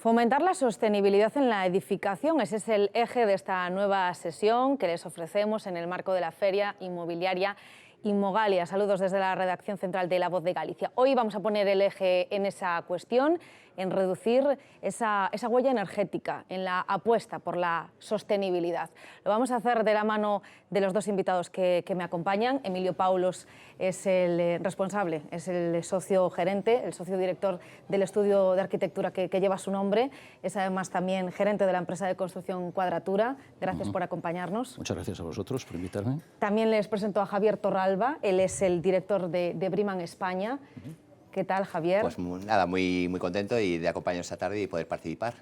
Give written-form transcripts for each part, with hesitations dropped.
Fomentar la sostenibilidad en la edificación, ese es el eje de esta nueva sesión que les ofrecemos en el marco de la Feria Inmobiliaria Inmogalia. Saludos desde la redacción central de La Voz de Galicia. Hoy vamos a poner el eje en esa cuestión, en reducir esa huella energética, en la apuesta por la sostenibilidad. Lo vamos a hacer de la mano de los dos invitados que me acompañan. Emilio Paulos es el responsable, es el socio gerente, el socio director del estudio de arquitectura que lleva su nombre. Es además también gerente de la empresa de construcción Cuadratura. Gracias por acompañarnos. Muchas gracias a vosotros por invitarme. También les presento a Javier Torralba, él es el director de Briman España. ¿Qué tal, Javier? Pues nada, muy contento y de acompañaros esta tarde y poder participar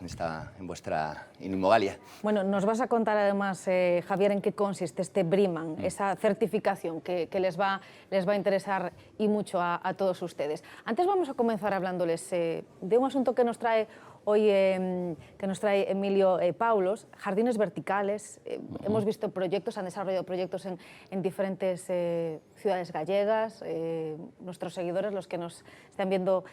en vuestra Inmogalia. Bueno, nos vas a contar además, Javier, en qué consiste este Briman, esa certificación que les va a interesar y mucho a todos ustedes. Antes vamos a comenzar hablándoles de un asunto que nos trae hoy Emilio Paulos, jardines verticales. Hemos visto proyectos, han desarrollado proyectos en diferentes ciudades gallegas. Nuestros seguidores, los que nos están viendo,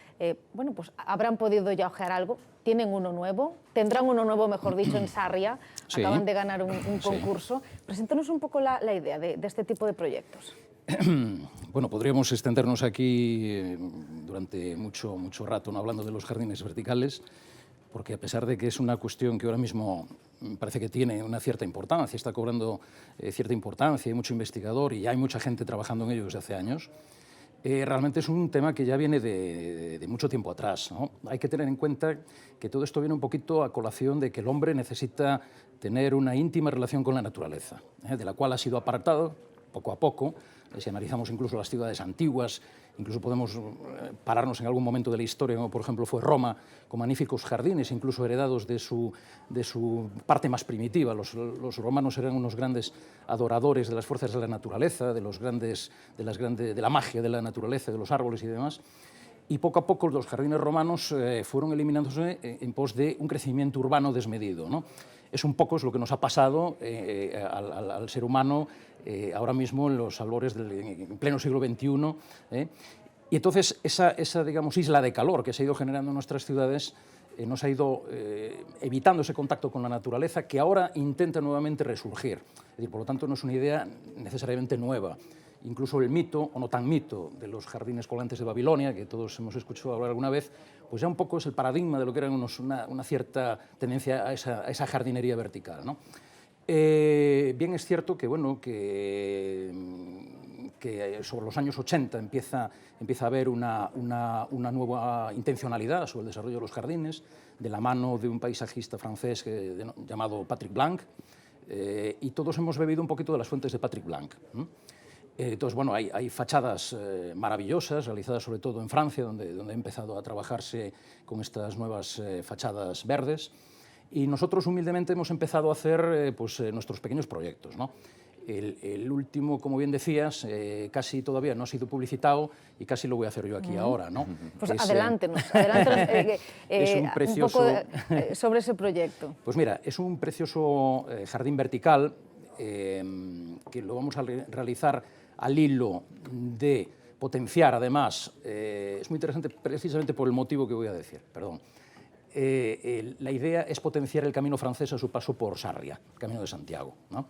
bueno, pues habrán podido ya ojear algo. Tienen uno nuevo, tendrán uno nuevo, mejor dicho, en Sarria. Sí. Acaban de ganar un concurso. Sí. Preséntanos un poco la idea de este tipo de proyectos. Bueno, podríamos extendernos aquí durante mucho rato, ¿no?, hablando de los jardines verticales, porque a pesar de que es una cuestión que ahora mismo parece que tiene una cierta importancia, está cobrando cierta importancia, hay mucho investigador y hay mucha gente trabajando en ello desde hace años, realmente es un tema que ya viene de mucho tiempo atrás, ¿no? Hay que tener en cuenta que todo esto viene un poquito a colación de que el hombre necesita tener una íntima relación con la naturaleza, de la cual ha sido apartado poco a poco. Si analizamos incluso las ciudades antiguas, incluso podemos pararnos en algún momento de la historia, como por ejemplo fue Roma, con magníficos jardines, incluso heredados de su parte más primitiva. Los romanos eran unos grandes adoradores de las fuerzas de la naturaleza, de la magia de la naturaleza, de los árboles y demás. Y poco a poco los jardines romanos fueron eliminándose en pos de un crecimiento urbano desmedido, ¿no? Es un poco lo que nos ha pasado al ser humano ahora mismo en los albores en pleno siglo XXI. Y entonces esa digamos, isla de calor que se ha ido generando en nuestras ciudades nos ha ido evitando ese contacto con la naturaleza, que ahora intenta nuevamente resurgir. Es decir, por lo tanto, no es una idea necesariamente nueva. Incluso el mito, o no tan mito, de los jardines colgantes de Babilonia, que todos hemos escuchado hablar alguna vez, pues ya un poco es el paradigma de lo que era una cierta tendencia a esa jardinería vertical, ¿no? Bien es cierto que, bueno, que sobre los años 80 empieza a haber una nueva intencionalidad sobre el desarrollo de los jardines, de la mano de un paisajista francés llamado Patrick Blanc, y todos hemos bebido un poquito de las fuentes de Patrick Blanc, ¿no? Entonces, bueno, hay fachadas maravillosas, realizadas sobre todo en Francia, donde ha empezado a trabajarse con estas nuevas fachadas verdes, y nosotros humildemente hemos empezado a hacer nuestros pequeños proyectos, ¿no? El último, como bien decías, casi todavía no ha sido publicitado y casi lo voy a hacer yo aquí ahora, ¿no? Pues adelántenos es un precioso, un poco sobre ese proyecto. Pues mira, es un precioso jardín vertical que lo vamos a realizar al hilo de potenciar, además, es muy interesante precisamente por el motivo que voy a decir, perdón. La idea es potenciar el camino francés a su paso por Sarria, el Camino de Santiago, ¿no?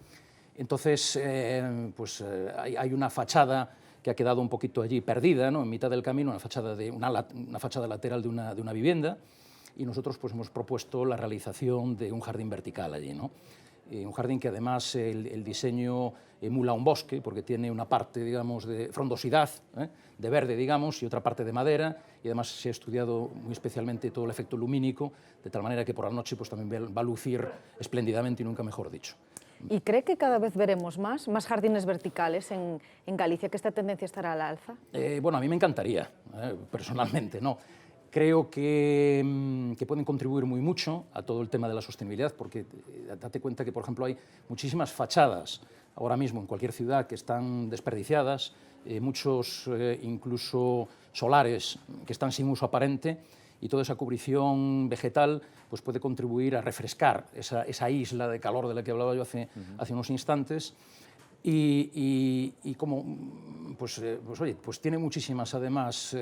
Entonces, hay una fachada que ha quedado un poquito allí perdida, ¿no?, en mitad del camino, una fachada lateral de una vivienda, y nosotros pues hemos propuesto la realización de un jardín vertical allí, ¿no? Un jardín que además el diseño emula un bosque, porque tiene una parte, digamos, de frondosidad, de verde, digamos, y otra parte de madera, y además se ha estudiado muy especialmente todo el efecto lumínico, de tal manera que por la noche pues también va a lucir espléndidamente, y nunca mejor dicho. ¿Y cree que cada vez veremos más jardines verticales en Galicia, que esta tendencia estará al alza? Bueno, a mí me encantaría, personalmente, ¿no? Creo que pueden contribuir muy mucho a todo el tema de la sostenibilidad, porque date cuenta que, por ejemplo, hay muchísimas fachadas ahora mismo en cualquier ciudad que están desperdiciadas, muchos incluso solares que están sin uso aparente, y toda esa cubrición vegetal pues puede contribuir a refrescar esa isla de calor de la que hablaba yo hace unos instantes. y como oye, pues tiene muchísimas además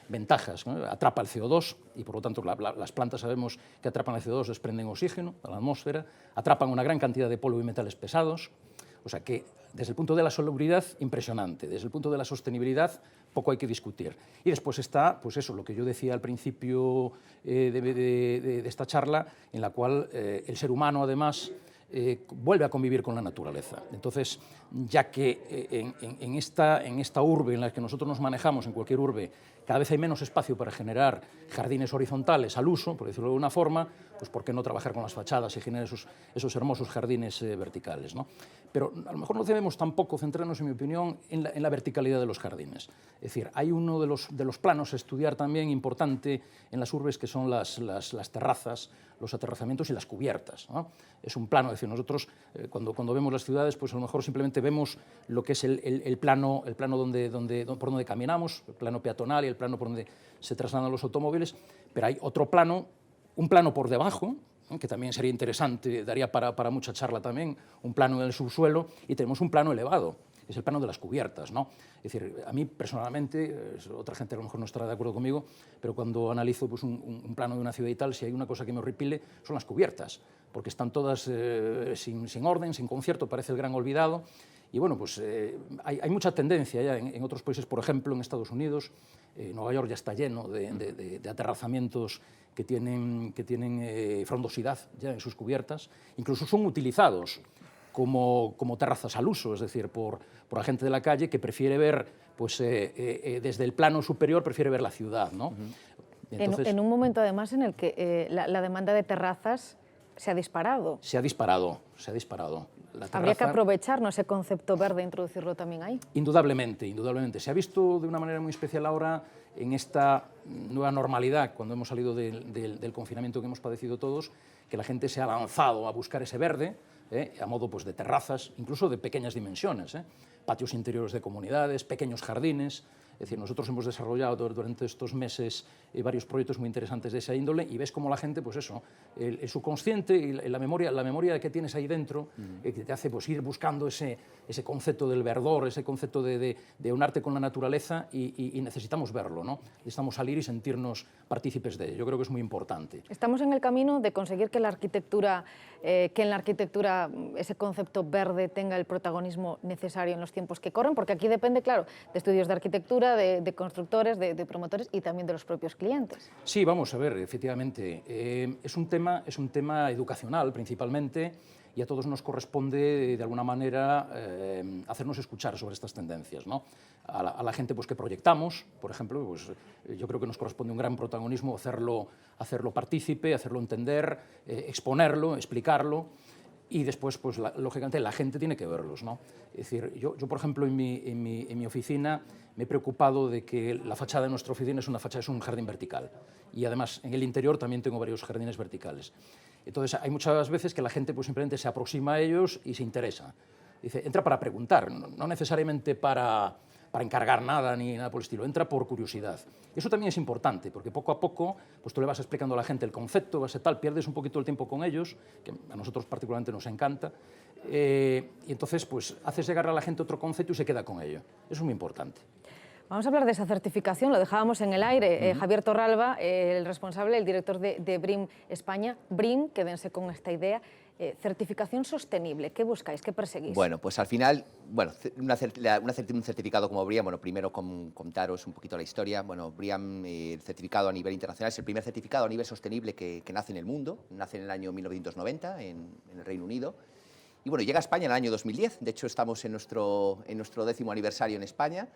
ventajas, ¿no? Atrapa el CO2 y por lo tanto las plantas sabemos que atrapan el CO2, desprenden oxígeno a la atmósfera, atrapan una gran cantidad de polvo y metales pesados, o sea que desde el punto de la salubridad impresionante, desde el punto de la sostenibilidad poco hay que discutir. Y después está, pues eso, lo que yo decía al principio de esta charla, en la cual el ser humano además vuelve a convivir con la naturaleza. Entonces, ya que en esta urbe en la que nosotros nos manejamos, en cualquier urbe, cada vez hay menos espacio para generar jardines horizontales al uso, por decirlo de alguna forma, pues ¿por qué no trabajar con las fachadas y generar esos hermosos jardines verticales, ¿no? Pero a lo mejor no debemos tampoco centrarnos, en mi opinión, en la verticalidad de los jardines. Es decir, hay uno de los planos a estudiar también importante en las urbes, que son las terrazas, los aterrazamientos y las cubiertas, ¿no? Es un plano, es decir, nosotros cuando vemos las ciudades, pues a lo mejor simplemente vemos lo que es el plano por donde caminamos, el plano peatonal y el plano por donde se trasladan los automóviles, pero hay otro plano, un plano por debajo, que también sería interesante, daría para mucha charla también, un plano en el subsuelo, y tenemos un plano elevado, es el plano de las cubiertas, ¿no? Es decir, a mí personalmente, otra gente a lo mejor no estará de acuerdo conmigo, pero cuando analizo pues, un plano de una ciudad y tal, si hay una cosa que me horripile, son las cubiertas, porque están todas sin orden, sin concierto, parece el gran olvidado. Y bueno, pues hay mucha tendencia ya en otros países, por ejemplo, en Estados Unidos, Nueva York ya está lleno de aterrazamientos que tienen frondosidad ya en sus cubiertas, incluso son utilizados como terrazas al uso, es decir, por la gente de la calle que prefiere ver, pues desde el plano superior, prefiere ver la ciudad, ¿no? Entonces, en un momento además en el que la demanda de terrazas se ha disparado. Se ha disparado. Habría que aprovechar, ¿no?, ese concepto verde e introducirlo también ahí. Indudablemente. Se ha visto de una manera muy especial ahora en esta nueva normalidad, cuando hemos salido del confinamiento que hemos padecido todos, que la gente se ha lanzado a buscar ese verde, a modo pues, de terrazas, incluso de pequeñas dimensiones, patios interiores de comunidades, pequeños jardines. Es decir, nosotros hemos desarrollado durante estos meses varios proyectos muy interesantes de esa índole y ves cómo la gente, pues eso, el subconsciente y la memoria que tienes ahí dentro, que te hace pues, ir buscando ese concepto del verdor, ese concepto de unarte con la naturaleza y necesitamos verlo, ¿no? Necesitamos salir y sentirnos partícipes de ello. Yo creo que es muy importante. Estamos en el camino de conseguir que en la arquitectura ese concepto verde tenga el protagonismo necesario en los tiempos que corren, porque aquí depende, claro, de estudios de arquitectura, de constructores, de promotores y también de los propios clientes. Sí, vamos a ver, efectivamente. Es un tema educacional principalmente y a todos nos corresponde de alguna manera hacernos escuchar sobre estas tendencias, ¿no? A la gente pues, que proyectamos, por ejemplo, pues, yo creo que nos corresponde un gran protagonismo hacerlo partícipe, hacerlo entender, exponerlo, explicarlo. Y después, pues, lógicamente, la gente tiene que verlos, ¿no? Es decir, yo por ejemplo, en mi oficina me he preocupado de que la fachada de nuestra oficina es un jardín vertical. Y además, en el interior también tengo varios jardines verticales. Entonces, hay muchas veces que la gente pues, simplemente se aproxima a ellos y se interesa. Dice, entra para preguntar, no necesariamente para encargar nada ni nada por el estilo, entra por curiosidad. Eso también es importante, porque poco a poco pues tú le vas explicando a la gente el concepto, vas a tal, pierdes un poquito el tiempo con ellos, que a nosotros particularmente nos encanta, y entonces pues haces llegar a la gente otro concepto y se queda con ello. Eso es muy importante. Vamos a hablar de esa certificación, lo dejábamos en el aire. Javier Torralba, el responsable, el director de BREEAM España. BREEAM, quédense con esta idea, certificación sostenible. ¿Qué buscáis? ¿Qué perseguís? Bueno, pues al final, bueno, un certificado como BREEAM, bueno, primero contaros un poquito la historia. Bueno, BREEAM, el certificado a nivel internacional, es el primer certificado a nivel sostenible que nace en el mundo. Nace en el año 1990 en el Reino Unido. Y bueno, llega a España en el año 2010. De hecho, estamos en nuestro 10º aniversario en España.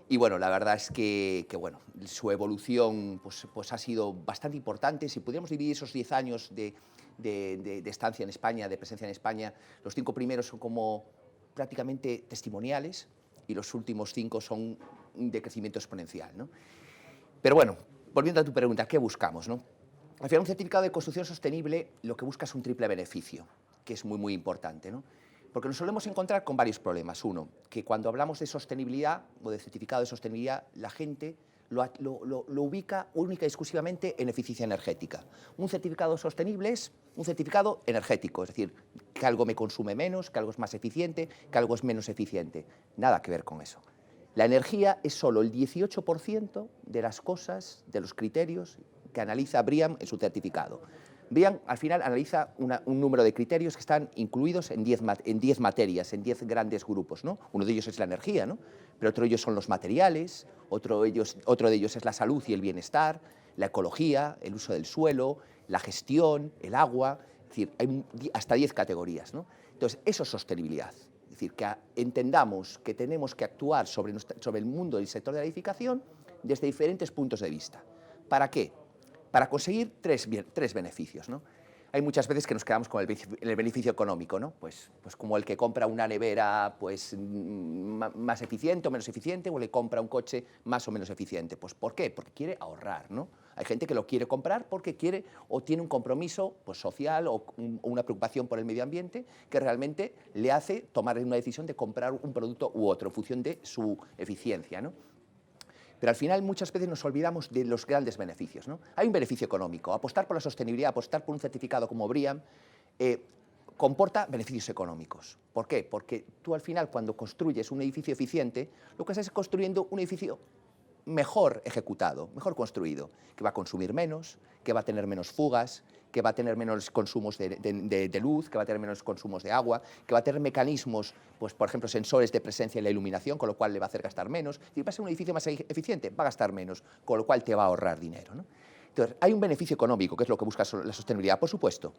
Y bueno, la verdad es que bueno, su evolución pues ha sido bastante importante. Si pudiéramos dividir esos 10 años de estancia en España, de presencia en España, los 5 primeros son como prácticamente testimoniales y los últimos 5 son de crecimiento exponencial, ¿no? Pero bueno, volviendo a tu pregunta, ¿qué buscamos, no? Al final, un certificado de construcción sostenible lo que busca es un triple beneficio, que es muy, muy importante, ¿no? Porque nos solemos encontrar con varios problemas. Uno, que cuando hablamos de sostenibilidad o de certificado de sostenibilidad, la gente lo ubica única y exclusivamente en eficiencia energética. Un certificado sostenible es un certificado energético, es decir, que algo me consume menos, que algo es más eficiente, que algo es menos eficiente. Nada que ver con eso. La energía es solo el 18% de las cosas, de los criterios que analiza BREEAM en su certificado. BREEAM al final analiza un número de criterios que están incluidos en 10 materias, en 10 grandes grupos, ¿no? Uno de ellos es la energía, ¿no? Pero otro de ellos son los materiales, otro de ellos es la salud y el bienestar, la ecología, el uso del suelo, la gestión, el agua, es decir, hay hasta 10 categorías, ¿no? Entonces, eso es sostenibilidad. Es decir, que entendamos que tenemos que actuar sobre el mundo del sector de la edificación desde diferentes puntos de vista. ¿Para qué? Para conseguir tres beneficios, ¿no? Hay muchas veces que nos quedamos con el beneficio económico, ¿no? Pues como el que compra una nevera más eficiente o menos eficiente, o le compra un coche más o menos eficiente. Pues ¿por qué? Porque quiere ahorrar, ¿no? Hay gente que lo quiere comprar porque quiere o tiene un compromiso social o una preocupación por el medio ambiente que realmente le hace tomar una decisión de comprar un producto u otro en función de su eficiencia, ¿no? Pero al final muchas veces nos olvidamos de los grandes beneficios, ¿no? Hay un beneficio económico. Apostar por la sostenibilidad, apostar por un certificado como BREEAM, comporta beneficios económicos. ¿Por qué? Porque tú al final cuando construyes un edificio eficiente, lo que estás es construyendo un edificio mejor ejecutado, mejor construido, que va a consumir menos, que va a tener menos fugas, que va a tener menos consumos de luz, que va a tener menos consumos de agua, que va a tener mecanismos, pues, por ejemplo, sensores de presencia en la iluminación, con lo cual le va a hacer gastar menos. Y va a ser un edificio más eficiente, va a gastar menos, con lo cual te va a ahorrar dinero, ¿no? Entonces, hay un beneficio económico, que es lo que busca la sostenibilidad, por supuesto,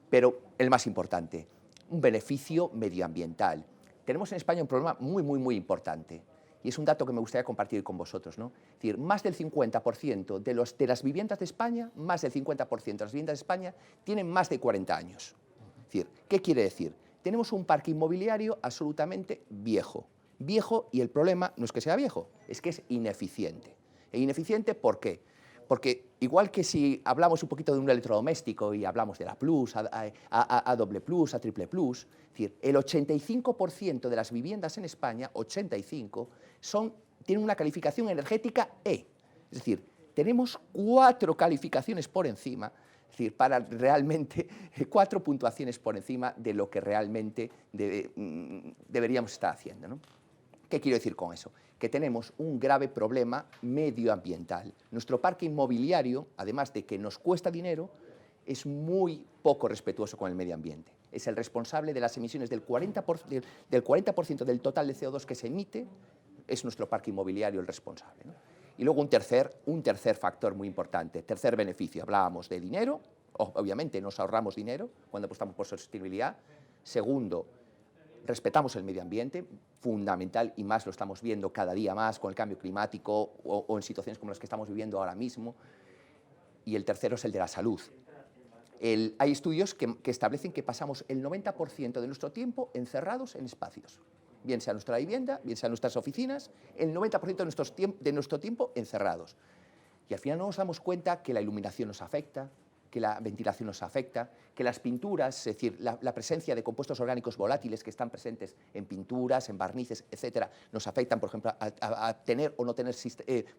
pero el más importante, un beneficio medioambiental. Tenemos en España un problema muy importante, y es un dato que me gustaría compartir con vosotros, ¿no? Es decir, más del 50% de las viviendas de España, más del 50% de las viviendas de España tienen más de 40 años. Es decir, ¿qué quiere decir? Tenemos un parque inmobiliario absolutamente viejo. Viejo, y el problema no es que sea viejo, es que es ineficiente. ¿E ineficiente por qué? Porque igual que si hablamos un poquito de un electrodoméstico y hablamos de la Plus, A doble Plus, A triple Plus, es decir, el 85% de las viviendas en España, 85%, tienen una calificación energética E. Es decir, tenemos 4 calificaciones por encima, es decir, para realmente 4 puntuaciones por encima de lo que realmente deberíamos estar haciendo, ¿no? ¿Qué quiero decir con eso? Que tenemos un grave problema medioambiental. Nuestro parque inmobiliario, además de que nos cuesta dinero, es muy poco respetuoso con el medio ambiente. Es el responsable de las emisiones del 40% del total de CO2 que se emite, es nuestro parque inmobiliario el responsable, ¿no? Y luego un tercer factor muy importante, tercer beneficio. Hablábamos de dinero, obviamente nos ahorramos dinero cuando apostamos por sostenibilidad. Segundo, respetamos el medio ambiente, fundamental, y más lo estamos viendo cada día más con el cambio climático o en situaciones como las que estamos viviendo ahora mismo. Y el tercero es el de la salud. Hay estudios que establecen que pasamos el 90% de nuestro tiempo encerrados en espacios, bien sea nuestra vivienda, bien sea nuestras oficinas, el 90% de nuestro tiempo encerrados. Y al final no nos damos cuenta que la iluminación nos afecta, que la ventilación nos afecta, que las pinturas, es decir, la presencia de compuestos orgánicos volátiles que están presentes en pinturas, en barnices, etcétera, nos afectan, por ejemplo, a tener o no tener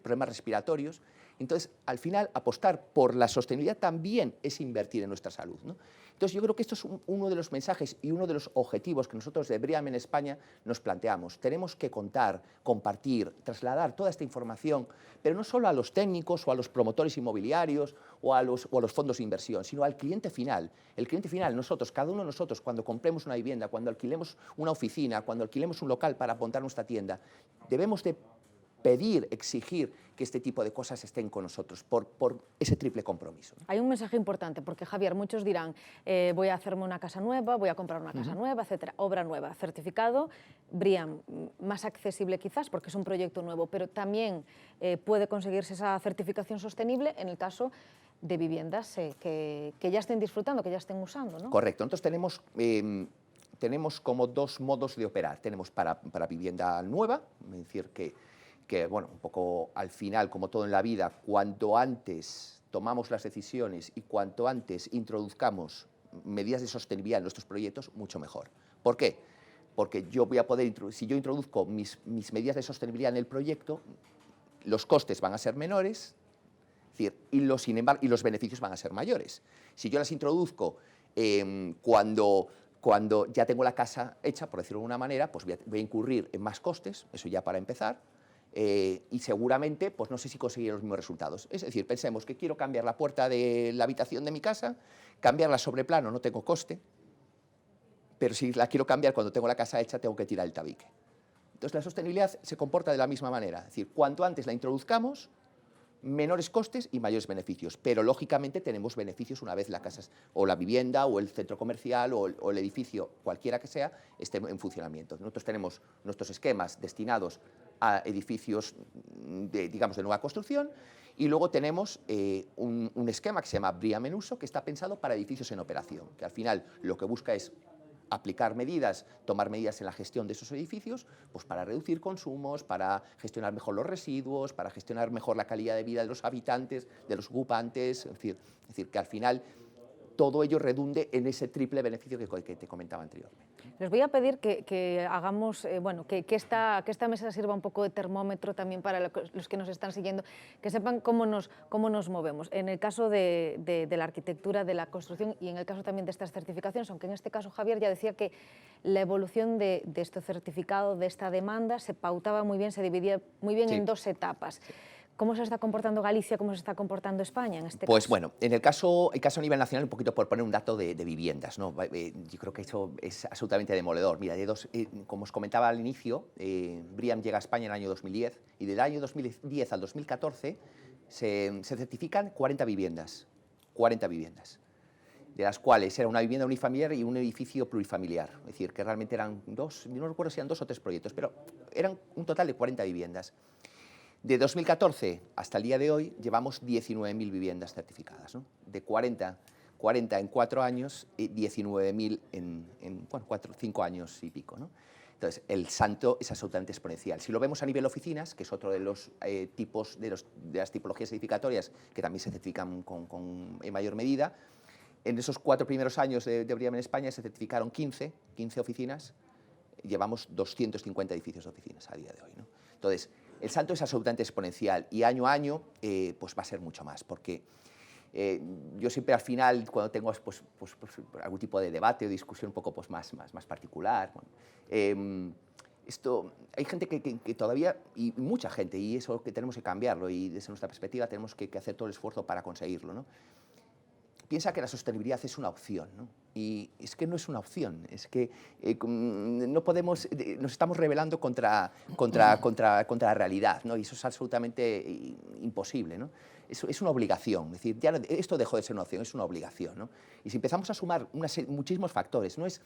problemas respiratorios. Entonces, al final, apostar por la sostenibilidad también es invertir en nuestra salud, ¿no? Entonces, yo creo que esto es uno de los mensajes y uno de los objetivos que nosotros de BREEAM en España nos planteamos. Tenemos que contar, compartir, trasladar toda esta información, pero no solo a los técnicos o a los promotores inmobiliarios o a los fondos de inversión, sino al cliente final. El cliente final, nosotros, cada uno de nosotros, cuando compremos una vivienda, cuando alquilemos una oficina, cuando alquilemos un local para montar nuestra tienda, debemos de pedir, exigir que este tipo de cosas estén con nosotros por ese triple compromiso. Hay un mensaje importante, porque Javier, muchos dirán, voy a hacerme una casa nueva, voy a comprar una casa nueva, etcétera, obra nueva, certificado, BREEAM, más accesible quizás porque es un proyecto nuevo, pero también puede conseguirse esa certificación sostenible en el caso de viviendas que ya estén disfrutando, que ya estén usando, ¿no? Correcto. Entonces tenemos como 2 modos de operar. Tenemos para vivienda nueva, es decir, que bueno, un poco al final, como todo en la vida, cuanto antes tomamos las decisiones y cuanto antes introduzcamos medidas de sostenibilidad en nuestros proyectos, mucho mejor. ¿Por qué? Porque yo voy a poder, si yo introduzco mis medidas de sostenibilidad en el proyecto, los costes van a ser menores, es decir, y los beneficios van a ser mayores. Si yo las introduzco cuando ya tengo la casa hecha, por decirlo de alguna manera, pues voy a incurrir en más costes, eso ya para empezar, y seguramente pues no sé si conseguiré los mismos resultados. Es decir, pensemos que quiero cambiar la puerta de la habitación de mi casa, cambiarla sobre plano no tengo coste, pero si la quiero cambiar cuando tengo la casa hecha tengo que tirar el tabique. Entonces la sostenibilidad se comporta de la misma manera, es decir, cuanto antes la introduzcamos, menores costes y mayores beneficios, pero lógicamente tenemos beneficios una vez la casa o la vivienda o el centro comercial o el edificio, cualquiera que sea, esté en funcionamiento. Nosotros tenemos nuestros esquemas destinados a edificios digamos, de nueva construcción, y luego tenemos un esquema que se llama BREEAM en uso, que está pensado para edificios en operación, que al final lo que busca es aplicar medidas, tomar medidas en la gestión de esos edificios, pues para reducir consumos, para gestionar mejor los residuos, para gestionar mejor la calidad de vida de los habitantes, de los ocupantes, es decir, que al final todo ello redunde en ese triple beneficio que te comentaba anteriormente. Les voy a pedir que hagamos, bueno, que esta mesa sirva un poco de termómetro también para los que nos están siguiendo, que sepan cómo nos movemos. En el caso de la arquitectura, de la construcción y en el caso también de estas certificaciones, aunque en este caso Javier ya decía que la evolución de este certificado, de esta demanda, se pautaba muy bien, se dividía muy bien en dos etapas. ¿Cómo se está comportando Galicia, cómo se está comportando España en este caso? Pues bueno, en el caso a nivel nacional, un poquito por poner un dato de viviendas, ¿no? Yo creo que eso es absolutamente demoledor. Mira, como os comentaba al inicio, BREEAM llega a España en el año 2010 y del año 2010 al 2014 se certifican 40 viviendas, de las cuales era una vivienda unifamiliar y un edificio plurifamiliar. Es decir, que realmente eran no recuerdo si eran 2 o 3 proyectos, pero eran un total de 40 viviendas. De 2014 hasta el día de hoy llevamos 19.000 viviendas certificadas, ¿no? De 40 en 4 años, 19.000 en 5 años y pico, ¿no? Entonces, el salto es absolutamente exponencial. Si lo vemos a nivel oficinas, que es otro de los tipos, de las tipologías edificatorias que también se certifican en mayor medida, en esos 4 primeros años de BREEAM en España se certificaron 15 oficinas, llevamos 250 edificios de oficinas a día de hoy, ¿no? Entonces, el salto es absolutamente exponencial y año a año pues va a ser mucho más, porque yo siempre al final, cuando tengo pues, algún tipo de debate o discusión un poco pues, más particular, bueno, hay gente que todavía, y mucha gente, y eso que tenemos que cambiarlo, y desde nuestra perspectiva tenemos que hacer todo el esfuerzo para conseguirlo, ¿no? Piensa que la sostenibilidad es una opción, ¿no? Y es que no es una opción, es que no podemos, nos estamos rebelando contra la realidad, ¿no? Y eso es absolutamente imposible, ¿no? Es una obligación, es decir, ya esto dejó de ser una opción, es una obligación, ¿no? Y si empezamos a sumar muchísimos factores, no es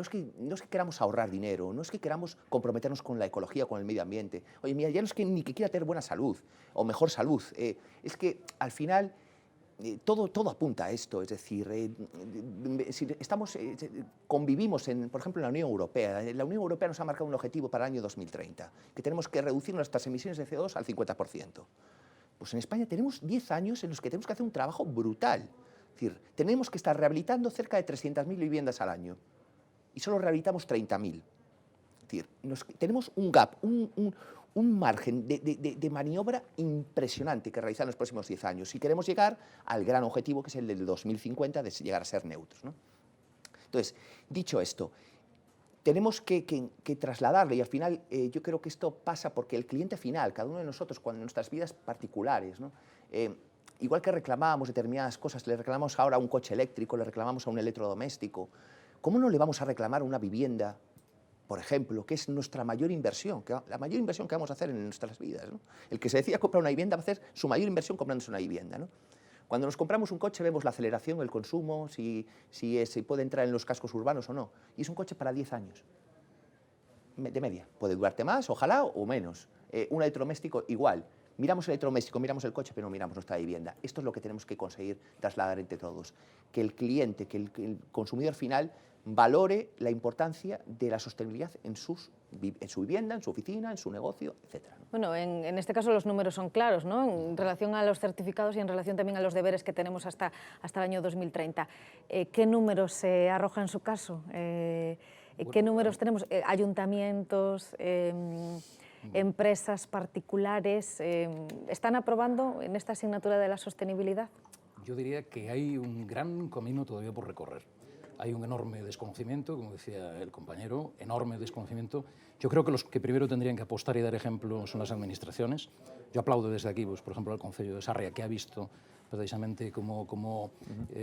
que queramos ahorrar dinero, no es que queramos comprometernos con la ecología, con el medio ambiente. Oye, mira, ya no es que ni que quiera tener buena salud o mejor salud, es que al final todo apunta a esto, es decir, si convivimos, por ejemplo, en la Unión Europea. La Unión Europea nos ha marcado un objetivo para el año 2030, que tenemos que reducir nuestras emisiones de CO2 al 50%. Pues en España tenemos 10 años en los que tenemos que hacer un trabajo brutal. Es decir, tenemos que estar rehabilitando cerca de 300.000 viviendas al año y solo rehabilitamos 30.000. Es decir, tenemos un gap, un margen de maniobra impresionante que realizar en los próximos 10 años si queremos llegar al gran objetivo que es el del 2050 de llegar a ser neutros, ¿no? Entonces, dicho esto, tenemos que trasladarle, y al final yo creo que esto pasa porque el cliente final, cada uno de nosotros, cuando en nuestras vidas particulares, ¿no? Igual que reclamábamos determinadas cosas, le reclamamos ahora a un coche eléctrico, le reclamamos a un electrodoméstico, ¿cómo no le vamos a reclamar una vivienda, por ejemplo, que es nuestra mayor inversión, la mayor inversión que vamos a hacer en nuestras vidas, ¿no? El que se decida comprar una vivienda va a hacer su mayor inversión comprándose una vivienda, ¿no? Cuando nos compramos un coche vemos la aceleración, el consumo, si puede entrar en los cascos urbanos o no. Y es un coche para 10 años, de media. Puede durarte más, ojalá, o menos. Un electrodoméstico igual. Miramos el electrodoméstico, miramos el coche, pero no miramos nuestra vivienda. Esto es lo que tenemos que conseguir trasladar entre todos. Que el cliente, que el consumidor final valore la importancia de la sostenibilidad en su vivienda, en su oficina, en su negocio, etc. Bueno, en este caso los números son claros, ¿no? En relación a los certificados y en relación también a los deberes que tenemos hasta el año 2030. ¿Qué números se arroja en su caso? ¿Qué números tenemos? ¿Ayuntamientos? empresas particulares, ¿están aprobando en esta asignatura de la sostenibilidad? Yo diría que hay un gran camino todavía por recorrer. Hay un enorme desconocimiento, como decía el compañero, enorme desconocimiento. Yo creo que los que primero tendrían que apostar y dar ejemplo son las administraciones. Yo aplaudo desde aquí, pues, por ejemplo, al Concello de Sarria, que ha visto precisamente cómo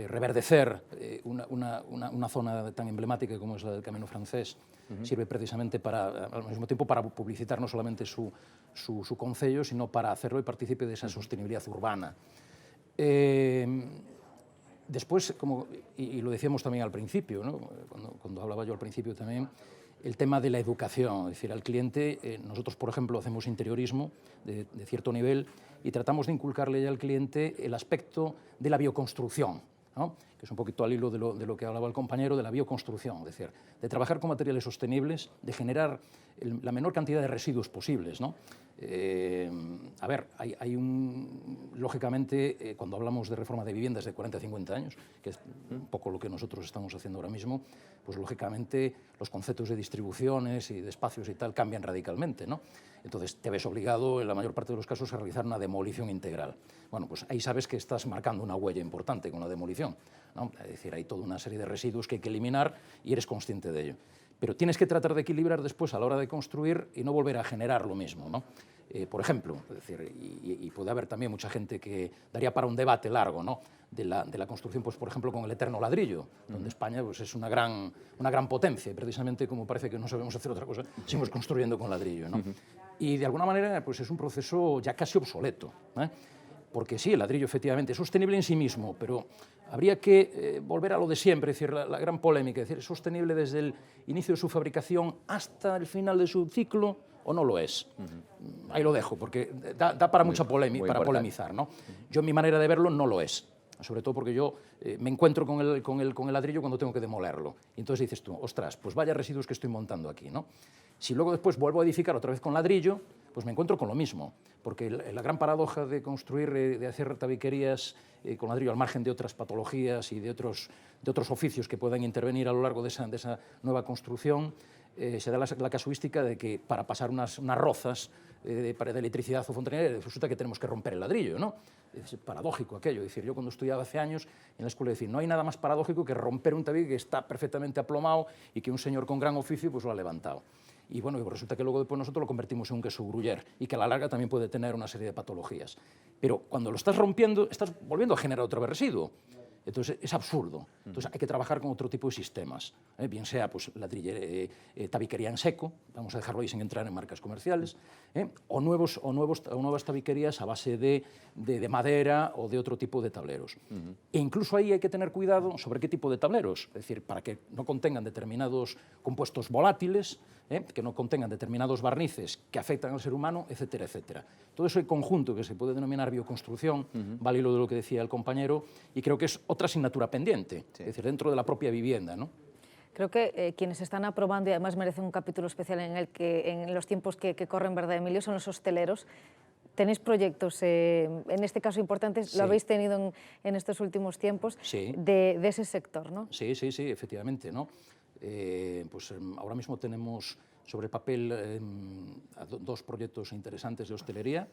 reverdecer una zona tan emblemática como es la del Camino Francés. Sirve precisamente para, al mismo tiempo, para publicitar no solamente su concello, sino para hacerlo y partícipe de esa sostenibilidad urbana. Después, y lo decíamos también al principio, ¿no? Cuando hablaba yo al principio también, el tema de la educación, es decir, al cliente, nosotros, por ejemplo, hacemos interiorismo de cierto nivel y tratamos de inculcarle ya al cliente el aspecto de la bioconstrucción, ¿no? Que es un poquito al hilo de lo que hablaba el compañero, de la bioconstrucción, es decir, de trabajar con materiales sostenibles, de generar la menor cantidad de residuos posibles, ¿no? A ver, lógicamente, cuando hablamos de reforma de viviendas de 40 a 50 años, que es un poco lo que nosotros estamos haciendo ahora mismo, pues lógicamente los conceptos de distribuciones y de espacios y tal cambian radicalmente, ¿no? Entonces te ves obligado, en la mayor parte de los casos, a realizar una demolición integral. Bueno, pues ahí sabes que estás marcando una huella importante con la demolición, ¿no? Es decir, hay toda una serie de residuos que hay que eliminar y eres consciente de ello. Pero tienes que tratar de equilibrar después a la hora de construir y no volver a generar lo mismo, ¿no? Por ejemplo, es decir, y puede haber también mucha gente que daría para un debate largo, ¿no? de la construcción, pues, por ejemplo, con el eterno ladrillo, donde España, pues, es una gran potencia, y precisamente como parece que no sabemos hacer otra cosa, seguimos construyendo con ladrillo, ¿no? Y de alguna manera, pues, es un proceso ya casi obsoleto, ¿eh? Porque sí, el ladrillo efectivamente es sostenible en sí mismo, pero habría que volver a lo de siempre, es decir, la gran polémica, es decir, ¿es sostenible desde el inicio de su fabricación hasta el final de su ciclo o no lo es? Ahí lo dejo, porque da para mucha polémica, para polemizar, ¿no? Yo, en mi manera de verlo, no lo es. Sobre todo porque yo me encuentro con el ladrillo cuando tengo que demolerlo. Y entonces dices tú, ostras, pues vaya residuos que estoy montando aquí, ¿no? Si luego después vuelvo a edificar otra vez con ladrillo, pues me encuentro con lo mismo. Porque la gran paradoja de construir, de hacer tabiquerías con ladrillo al margen de otras patologías y de otros oficios que puedan intervenir a lo largo de esa nueva construcción, se da la casuística de que para pasar unas rozas de electricidad o fontanería, resulta que tenemos que romper el ladrillo, ¿no? Es paradójico aquello. Es decir, yo cuando estudiaba hace años en la escuela, decir, no hay nada más paradójico que romper un tabique que está perfectamente aplomado y que un señor con gran oficio pues lo ha levantado. Y bueno, resulta que luego después nosotros lo convertimos en un queso gruyère y que a la larga también puede tener una serie de patologías. Pero cuando lo estás rompiendo, estás volviendo a generar otra vez residuo. Entonces es absurdo. Entonces hay que trabajar con otro tipo de sistemas, bien sea pues, tabiquería en seco, vamos a dejarlo ahí sin entrar en marcas comerciales, o nuevas tabiquerías a base de madera o de otro tipo de tableros. E incluso ahí hay que tener cuidado sobre qué tipo de tableros, es decir, para que no contengan determinados compuestos volátiles, que no contengan determinados barnices que afectan al ser humano, etcétera, etcétera. Todo ese conjunto que se puede denominar bioconstrucción, va al hilo de lo que decía el compañero, y creo que es otra asignatura pendiente, sí. Es decir, dentro de la propia vivienda, ¿no? Creo que quienes están aprobando, y además merecen un capítulo especial en los tiempos que corren, ¿verdad, Emilio?, son los hosteleros. Tenéis proyectos, en este caso importantes, sí. Lo habéis tenido en estos últimos tiempos, sí. de ese sector, ¿no? Sí, efectivamente, ¿no? Pues ahora mismo tenemos sobre el papel dos proyectos interesantes de hostelería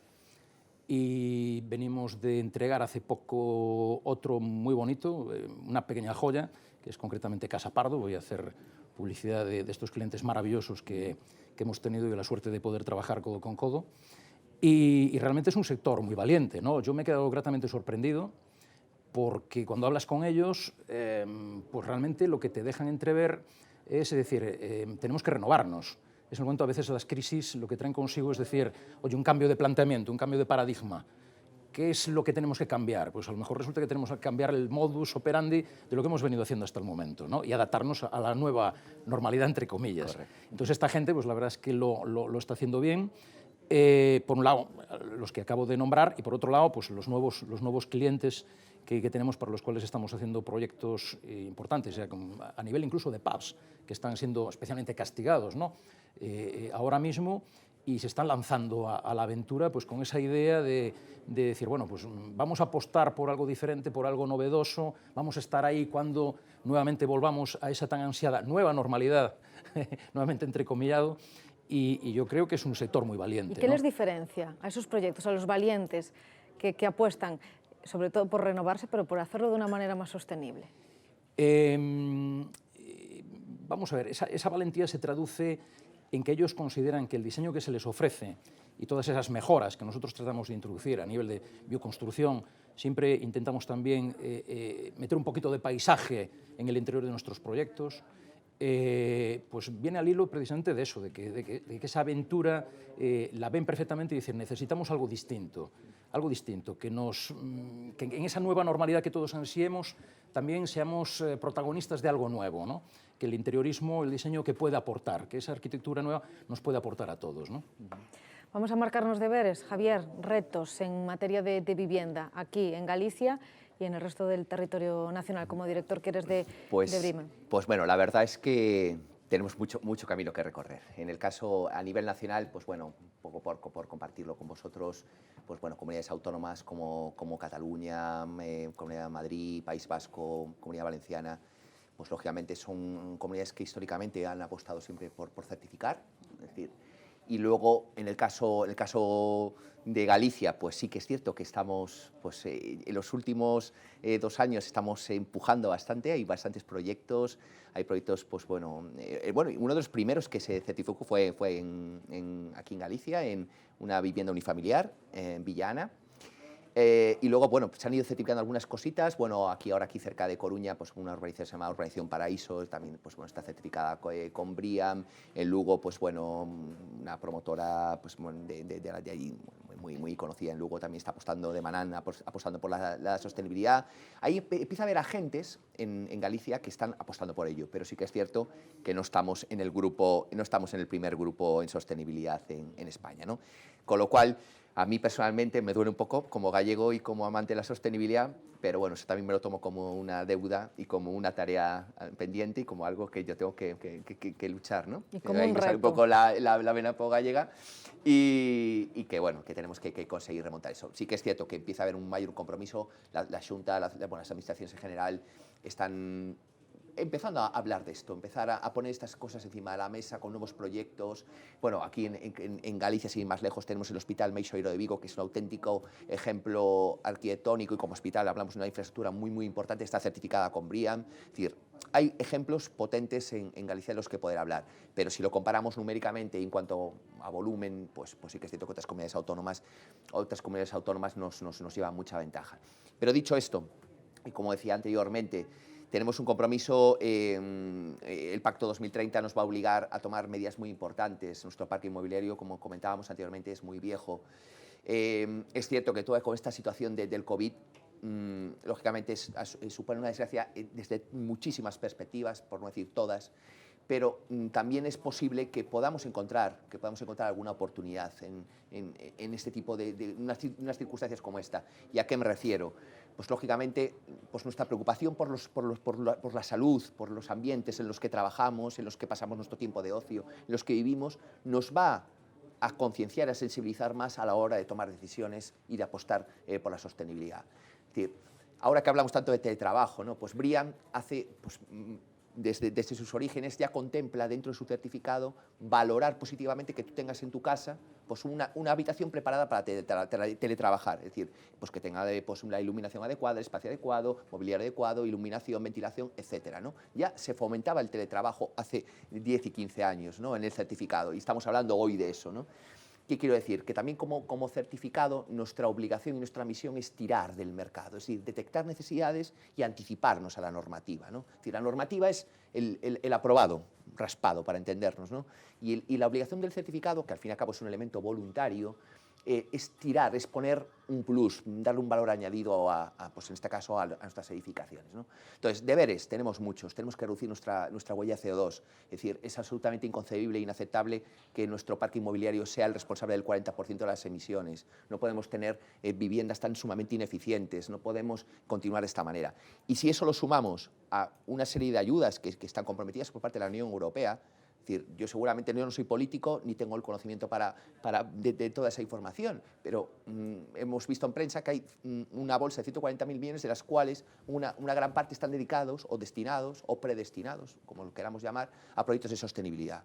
y venimos de entregar hace poco otro muy bonito, una pequeña joya, que es concretamente Casa Pardo. Voy a hacer publicidad de estos clientes maravillosos que hemos tenido y la suerte de poder trabajar codo con codo. Y realmente es un sector muy valiente, ¿no? Yo me he quedado gratamente sorprendido porque cuando hablas con ellos, pues realmente lo que te dejan entrever es decir, tenemos que renovarnos. Es el momento, a veces, las crisis lo que traen consigo es decir, oye, un cambio de planteamiento, un cambio de paradigma. ¿Qué es lo que tenemos que cambiar? Pues a lo mejor resulta que tenemos que cambiar el modus operandi de lo que hemos venido haciendo hasta el momento, ¿no? Y adaptarnos a la nueva normalidad, entre comillas. Correcto. Entonces esta gente, pues la verdad es que lo está haciendo bien. Por un lado, los que acabo de nombrar, y por otro lado, pues los nuevos clientes que tenemos, para los cuales estamos haciendo proyectos importantes, a nivel incluso de pubs, que están siendo especialmente castigados, ¿no? Ahora mismo, y se están lanzando a la aventura pues con esa idea de decir, bueno, pues vamos a apostar por algo diferente, por algo novedoso, vamos a estar ahí cuando nuevamente volvamos a esa tan ansiada nueva normalidad, nuevamente entrecomillado, y yo creo que es un sector muy valiente. ¿Y qué ¿no? les diferencia a esos proyectos, a los valientes que apuestan, sobre todo por renovarse, pero por hacerlo de una manera más sostenible? Vamos a ver, esa valentía se traduce en que ellos consideran que el diseño que se les ofrece y todas esas mejoras que nosotros tratamos de introducir a nivel de bioconstrucción, siempre intentamos también meter un poquito de paisaje en el interior de nuestros proyectos, pues viene al hilo precisamente de eso, de que esa aventura la ven perfectamente y dicen, necesitamos algo distinto, que en esa nueva normalidad que todos ansiemos también seamos protagonistas de algo nuevo, ¿no? Que el interiorismo, el diseño que puede aportar, que esa arquitectura nueva nos puede aportar a todos, ¿no? Vamos a marcarnos deberes, Javier, retos en materia de vivienda aquí en Galicia y en el resto del territorio nacional, como director que eres de Briman. Pues bueno, la verdad es que tenemos mucho camino que recorrer. En el caso a nivel nacional, pues bueno, un poco por compartirlo con vosotros, pues bueno, comunidades autónomas como Cataluña, Comunidad de Madrid, País Vasco, Comunidad Valenciana, pues lógicamente son comunidades que históricamente han apostado siempre por certificar, es decir, y luego en el caso de Galicia, pues sí que es cierto que estamos, pues en los últimos 2 años estamos empujando bastante, hay bastantes proyectos, pues bueno, uno de los primeros que se certificó fue aquí en Galicia, en una vivienda unifamiliar en Villana. Y luego, bueno, se han ido certificando algunas cositas. Bueno, aquí cerca de Coruña, pues una urbanización se llama Urbanización Paraíso, también pues, bueno, está certificada con BREEAM. En Lugo, pues bueno, una promotora pues, de allí, muy conocida en Lugo, también está apostando de Manán, apostando por la sostenibilidad. Ahí empieza a haber agentes en Galicia que están apostando por ello, pero sí que es cierto que no estamos en el primer grupo en sostenibilidad en España, ¿no? Con lo cual, a mí personalmente me duele un poco como gallego y como amante de la sostenibilidad, pero bueno, eso también me lo tomo como una deuda y como una tarea pendiente y como algo que yo tengo que luchar, ¿no? Y como un reto. Un poco la vena gallega y que bueno, que tenemos que conseguir remontar eso. Sí que es cierto que empieza a haber un mayor compromiso, la Xunta, las administraciones en general están empezando a hablar de esto, empezar a poner estas cosas encima de la mesa con nuevos proyectos. Bueno, aquí en Galicia, sin ir más lejos, tenemos el Hospital Meixoeiro de Vigo, que es un auténtico ejemplo arquitectónico y como hospital hablamos de una infraestructura muy importante, está certificada con BREEAM. Es decir, hay ejemplos potentes en Galicia de los que poder hablar, pero si lo comparamos numéricamente en cuanto a volumen, pues sí que es cierto que otras comunidades autónomas nos llevan mucha ventaja. Pero dicho esto, y como decía anteriormente, tenemos un compromiso, el Pacto 2030 nos va a obligar a tomar medidas muy importantes. Nuestro parque inmobiliario, como comentábamos anteriormente, es muy viejo. Es cierto que con esta situación del COVID, lógicamente supone una desgracia desde muchísimas perspectivas, por no decir todas, pero también es posible que podamos encontrar alguna oportunidad en este tipo de unas circunstancias como esta. ¿Y a qué me refiero? Pues lógicamente pues nuestra preocupación por la salud, por los ambientes en los que trabajamos, en los que pasamos nuestro tiempo de ocio, en los que vivimos, nos va a concienciar, a sensibilizar más a la hora de tomar decisiones y de apostar por la sostenibilidad. Es decir, ahora que hablamos tanto de teletrabajo, ¿no? Pues BREEAM hace... Desde sus orígenes ya contempla dentro de su certificado valorar positivamente que tú tengas en tu casa pues una habitación preparada para teletrabajar, es decir, pues que tenga pues la iluminación adecuada, el espacio adecuado, mobiliario adecuado, iluminación, ventilación, etcétera, ¿no? Ya se fomentaba el teletrabajo hace 10 y 15 años, ¿no? En el certificado, y estamos hablando hoy de eso, ¿no? ¿Qué quiero decir? Que también como certificado nuestra obligación y nuestra misión es tirar del mercado, es decir, detectar necesidades y anticiparnos a la normativa, ¿no? Es decir, la normativa es el aprobado, raspado para entendernos, ¿no? Y la obligación del certificado, que al fin y al cabo es un elemento voluntario, es tirar, es poner un plus, darle un valor añadido pues en este caso a nuestras edificaciones, ¿no? Entonces, deberes tenemos muchos, tenemos que reducir nuestra huella de CO2, es decir, es absolutamente inconcebible e inaceptable que nuestro parque inmobiliario sea el responsable del 40% de las emisiones, no podemos tener viviendas tan sumamente ineficientes, no podemos continuar de esta manera. Y si eso lo sumamos a una serie de ayudas que están comprometidas por parte de la Unión Europea, es decir, yo seguramente no soy político ni tengo el conocimiento de toda esa información, pero hemos visto en prensa que hay una bolsa de 140.000 millones de las cuales una gran parte están dedicados o destinados o predestinados, como lo queramos llamar, a proyectos de sostenibilidad.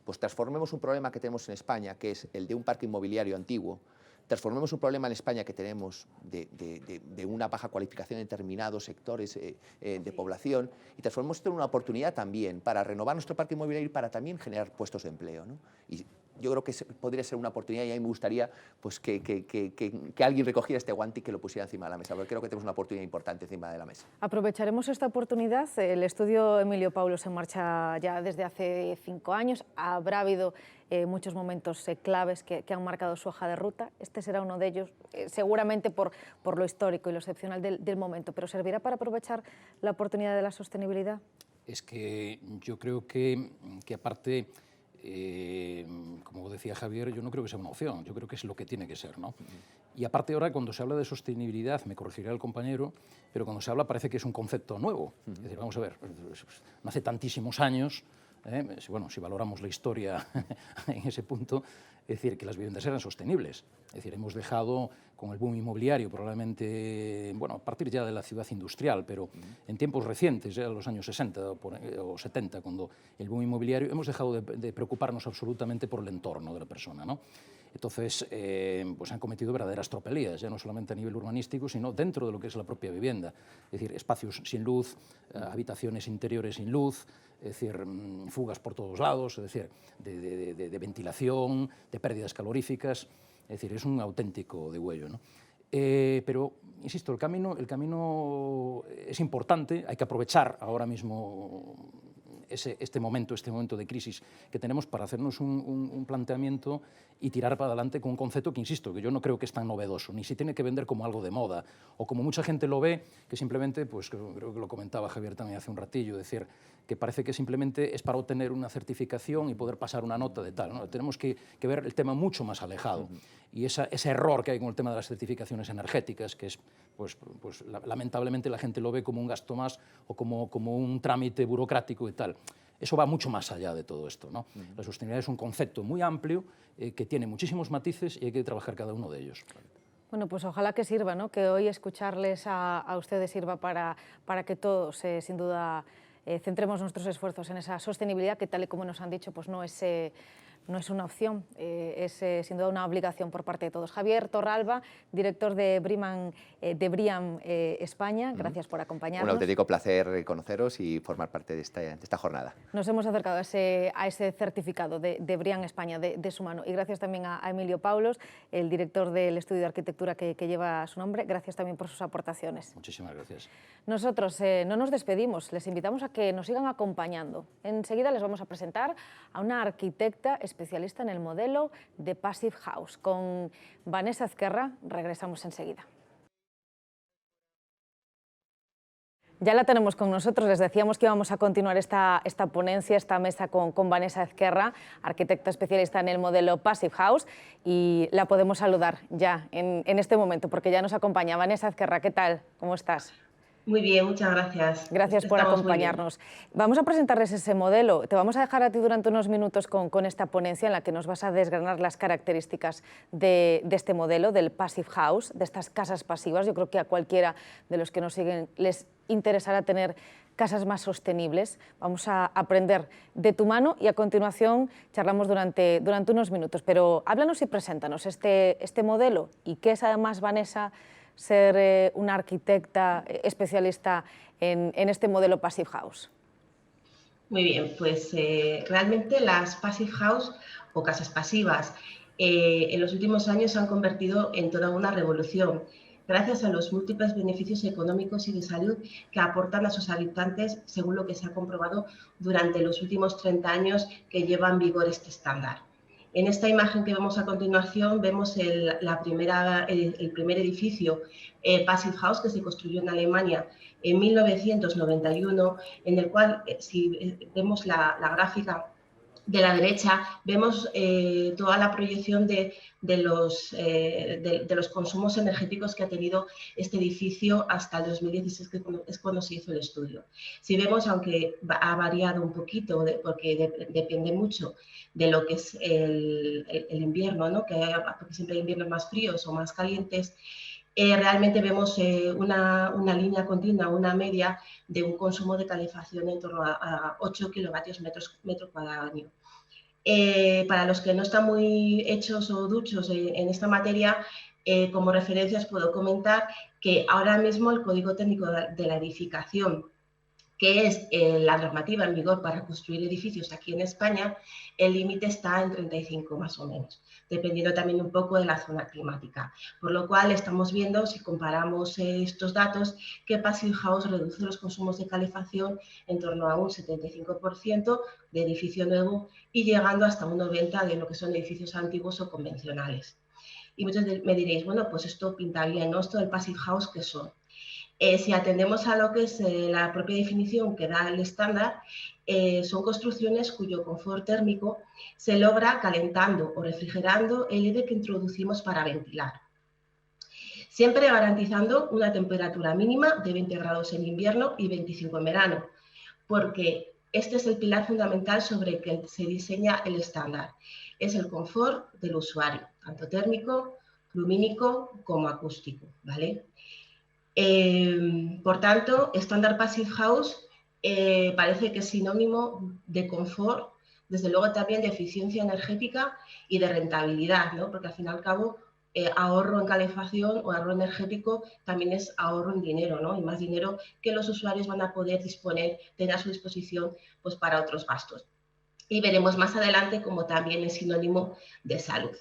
pues transformemos un problema que tenemos en España, que es el de un parque inmobiliario antiguo, transformemos un problema en España que tenemos de una baja cualificación en determinados sectores de población, y transformemos esto en una oportunidad también para renovar nuestro parque inmobiliario y para también generar puestos de empleo, ¿no? Y yo creo que podría ser una oportunidad, y a mí me gustaría pues, que alguien recogiera este guante y que lo pusiera encima de la mesa, porque creo que tenemos una oportunidad importante encima de la mesa. Aprovecharemos esta oportunidad. El estudio Emilio Paulo se marcha ya desde hace 5 años. Habrá habido muchos momentos claves que han marcado su hoja de ruta. Este será uno de ellos, seguramente por lo histórico y lo excepcional del momento, pero ¿servirá para aprovechar la oportunidad de la sostenibilidad? Es que yo creo que aparte, como decía Javier, yo no creo que sea una opción, yo creo que es lo que tiene que ser, ¿no? Y aparte ahora, cuando se habla de sostenibilidad, me corregirá el compañero, pero cuando se habla parece que es un concepto nuevo. Es decir, vamos a ver, no hace tantísimos años, bueno, si valoramos la historia en ese punto, es decir, que las viviendas eran sostenibles. Es decir, hemos dejado con el boom inmobiliario, probablemente, bueno, a partir ya de la ciudad industrial, pero en tiempos recientes, ya en los años 60 o 70, cuando el boom inmobiliario, hemos dejado de preocuparnos absolutamente por el entorno de la persona, ¿no? Entonces, pues han cometido verdaderas tropelías, ya no solamente a nivel urbanístico, sino dentro de lo que es la propia vivienda. Es decir, espacios sin luz, habitaciones interiores sin luz, es decir, fugas por todos lados, es decir, de ventilación, de pérdidas caloríficas, es decir, es un auténtico degüello, ¿no? Pero, insisto, el camino es importante, hay que aprovechar ahora mismo este momento de crisis que tenemos para hacernos un planteamiento y tirar para adelante con un concepto que, insisto, que yo no creo que es tan novedoso, ni se tiene que vender como algo de moda, o como mucha gente lo ve, que simplemente, pues creo que lo comentaba Javier también hace un ratillo, decir, que parece que simplemente es para obtener una certificación y poder pasar una nota de tal, ¿no? Tenemos que ver el tema mucho más alejado. Y ese error que hay con el tema de las certificaciones energéticas, que es, pues lamentablemente la gente lo ve como un gasto más o como un trámite burocrático y tal. Eso va mucho más allá de todo esto, ¿no? La sostenibilidad es un concepto muy amplio que tiene muchísimos matices y hay que trabajar cada uno de ellos. Bueno, pues ojalá que sirva, ¿no? Que hoy escucharles a ustedes sirva para que todos, sin duda, centremos nuestros esfuerzos en esa sostenibilidad que, tal y como nos han dicho, pues no es una opción, es sin duda una obligación por parte de todos. Javier Torralba, director de BRIAM España, gracias por acompañarnos. Un auténtico placer conoceros y formar parte de esta jornada. Nos hemos acercado a ese certificado de BRIAM España de su mano, y gracias también a Emilio Paulos, el director del estudio de arquitectura que lleva su nombre. Gracias también por sus aportaciones. Muchísimas gracias. Nosotros no nos despedimos, les invitamos a que nos sigan acompañando. Enseguida les vamos a presentar a una arquitecta especialista en el modelo de Passive House. Con Vanessa Ezquerra regresamos enseguida. Ya la tenemos con nosotros, les decíamos que íbamos a continuar esta ponencia, esta mesa con Vanessa Ezquerra, arquitecta especialista en el modelo Passive House, y la podemos saludar ya en este momento porque ya nos acompaña. Vanessa Ezquerra, ¿qué tal? ¿Cómo estás? Muy bien, muchas gracias. Gracias por acompañarnos. Vamos a presentarles ese modelo. Te vamos a dejar a ti durante unos minutos con esta ponencia en la que nos vas a desgranar las características de este modelo, del Passive House, de estas casas pasivas. Yo creo que a cualquiera de los que nos siguen les interesará tener casas más sostenibles. Vamos a aprender de tu mano y a continuación charlamos durante unos minutos. Pero háblanos y preséntanos este modelo y qué es además, Vanessa, ser una arquitecta especialista en este modelo Passive House. Muy bien, pues realmente las Passive House o casas pasivas en los últimos años se han convertido en toda una revolución gracias a los múltiples beneficios económicos y de salud que aportan a sus habitantes, según lo que se ha comprobado durante los últimos 30 años que lleva en vigor este estándar. En esta imagen que vemos a continuación vemos el primer edificio Passive House que se construyó en Alemania en 1991, en el cual, si vemos la gráfica de la derecha, vemos toda la proyección de los consumos energéticos que ha tenido este edificio hasta el 2016, que es cuando se hizo el estudio. Si vemos, aunque ha variado un poquito, porque depende mucho de lo que es el invierno, ¿no? Porque siempre hay inviernos más fríos o más calientes, realmente vemos una línea continua, una media de un consumo de calefacción en torno a 8 kilovatios metro cada año. Para los que no están muy hechos o duchos en esta materia, como referencias puedo comentar que ahora mismo el Código Técnico de la Edificación, que es la normativa en vigor para construir edificios aquí en España, el límite está en 35 más o menos, dependiendo también un poco de la zona climática. Por lo cual estamos viendo, si comparamos estos datos, que Passive House reduce los consumos de calefacción en torno a un 75% de edificio nuevo y llegando hasta un 90% de lo que son edificios antiguos o convencionales. Y muchos me diréis, bueno, pues esto pinta bien, ¿no? Esto del Passive House, ¿qué son? Si atendemos a lo que es la propia definición que da el estándar, son construcciones cuyo confort térmico se logra calentando o refrigerando el aire que introducimos para ventilar. Siempre garantizando una temperatura mínima de 20 grados en invierno y 25 en verano, porque este es el pilar fundamental sobre el que se diseña el estándar. Es el confort del usuario, tanto térmico, lumínico como acústico, ¿vale? Por tanto, Standard Passive House parece que es sinónimo de confort, desde luego también de eficiencia energética y de rentabilidad, ¿no? Porque al fin y al cabo ahorro en calefacción o ahorro energético también es ahorro en dinero, ¿no? Y más dinero que los usuarios van a poder disponer, tener a su disposición pues, para otros gastos. Y veremos más adelante como también es sinónimo de salud.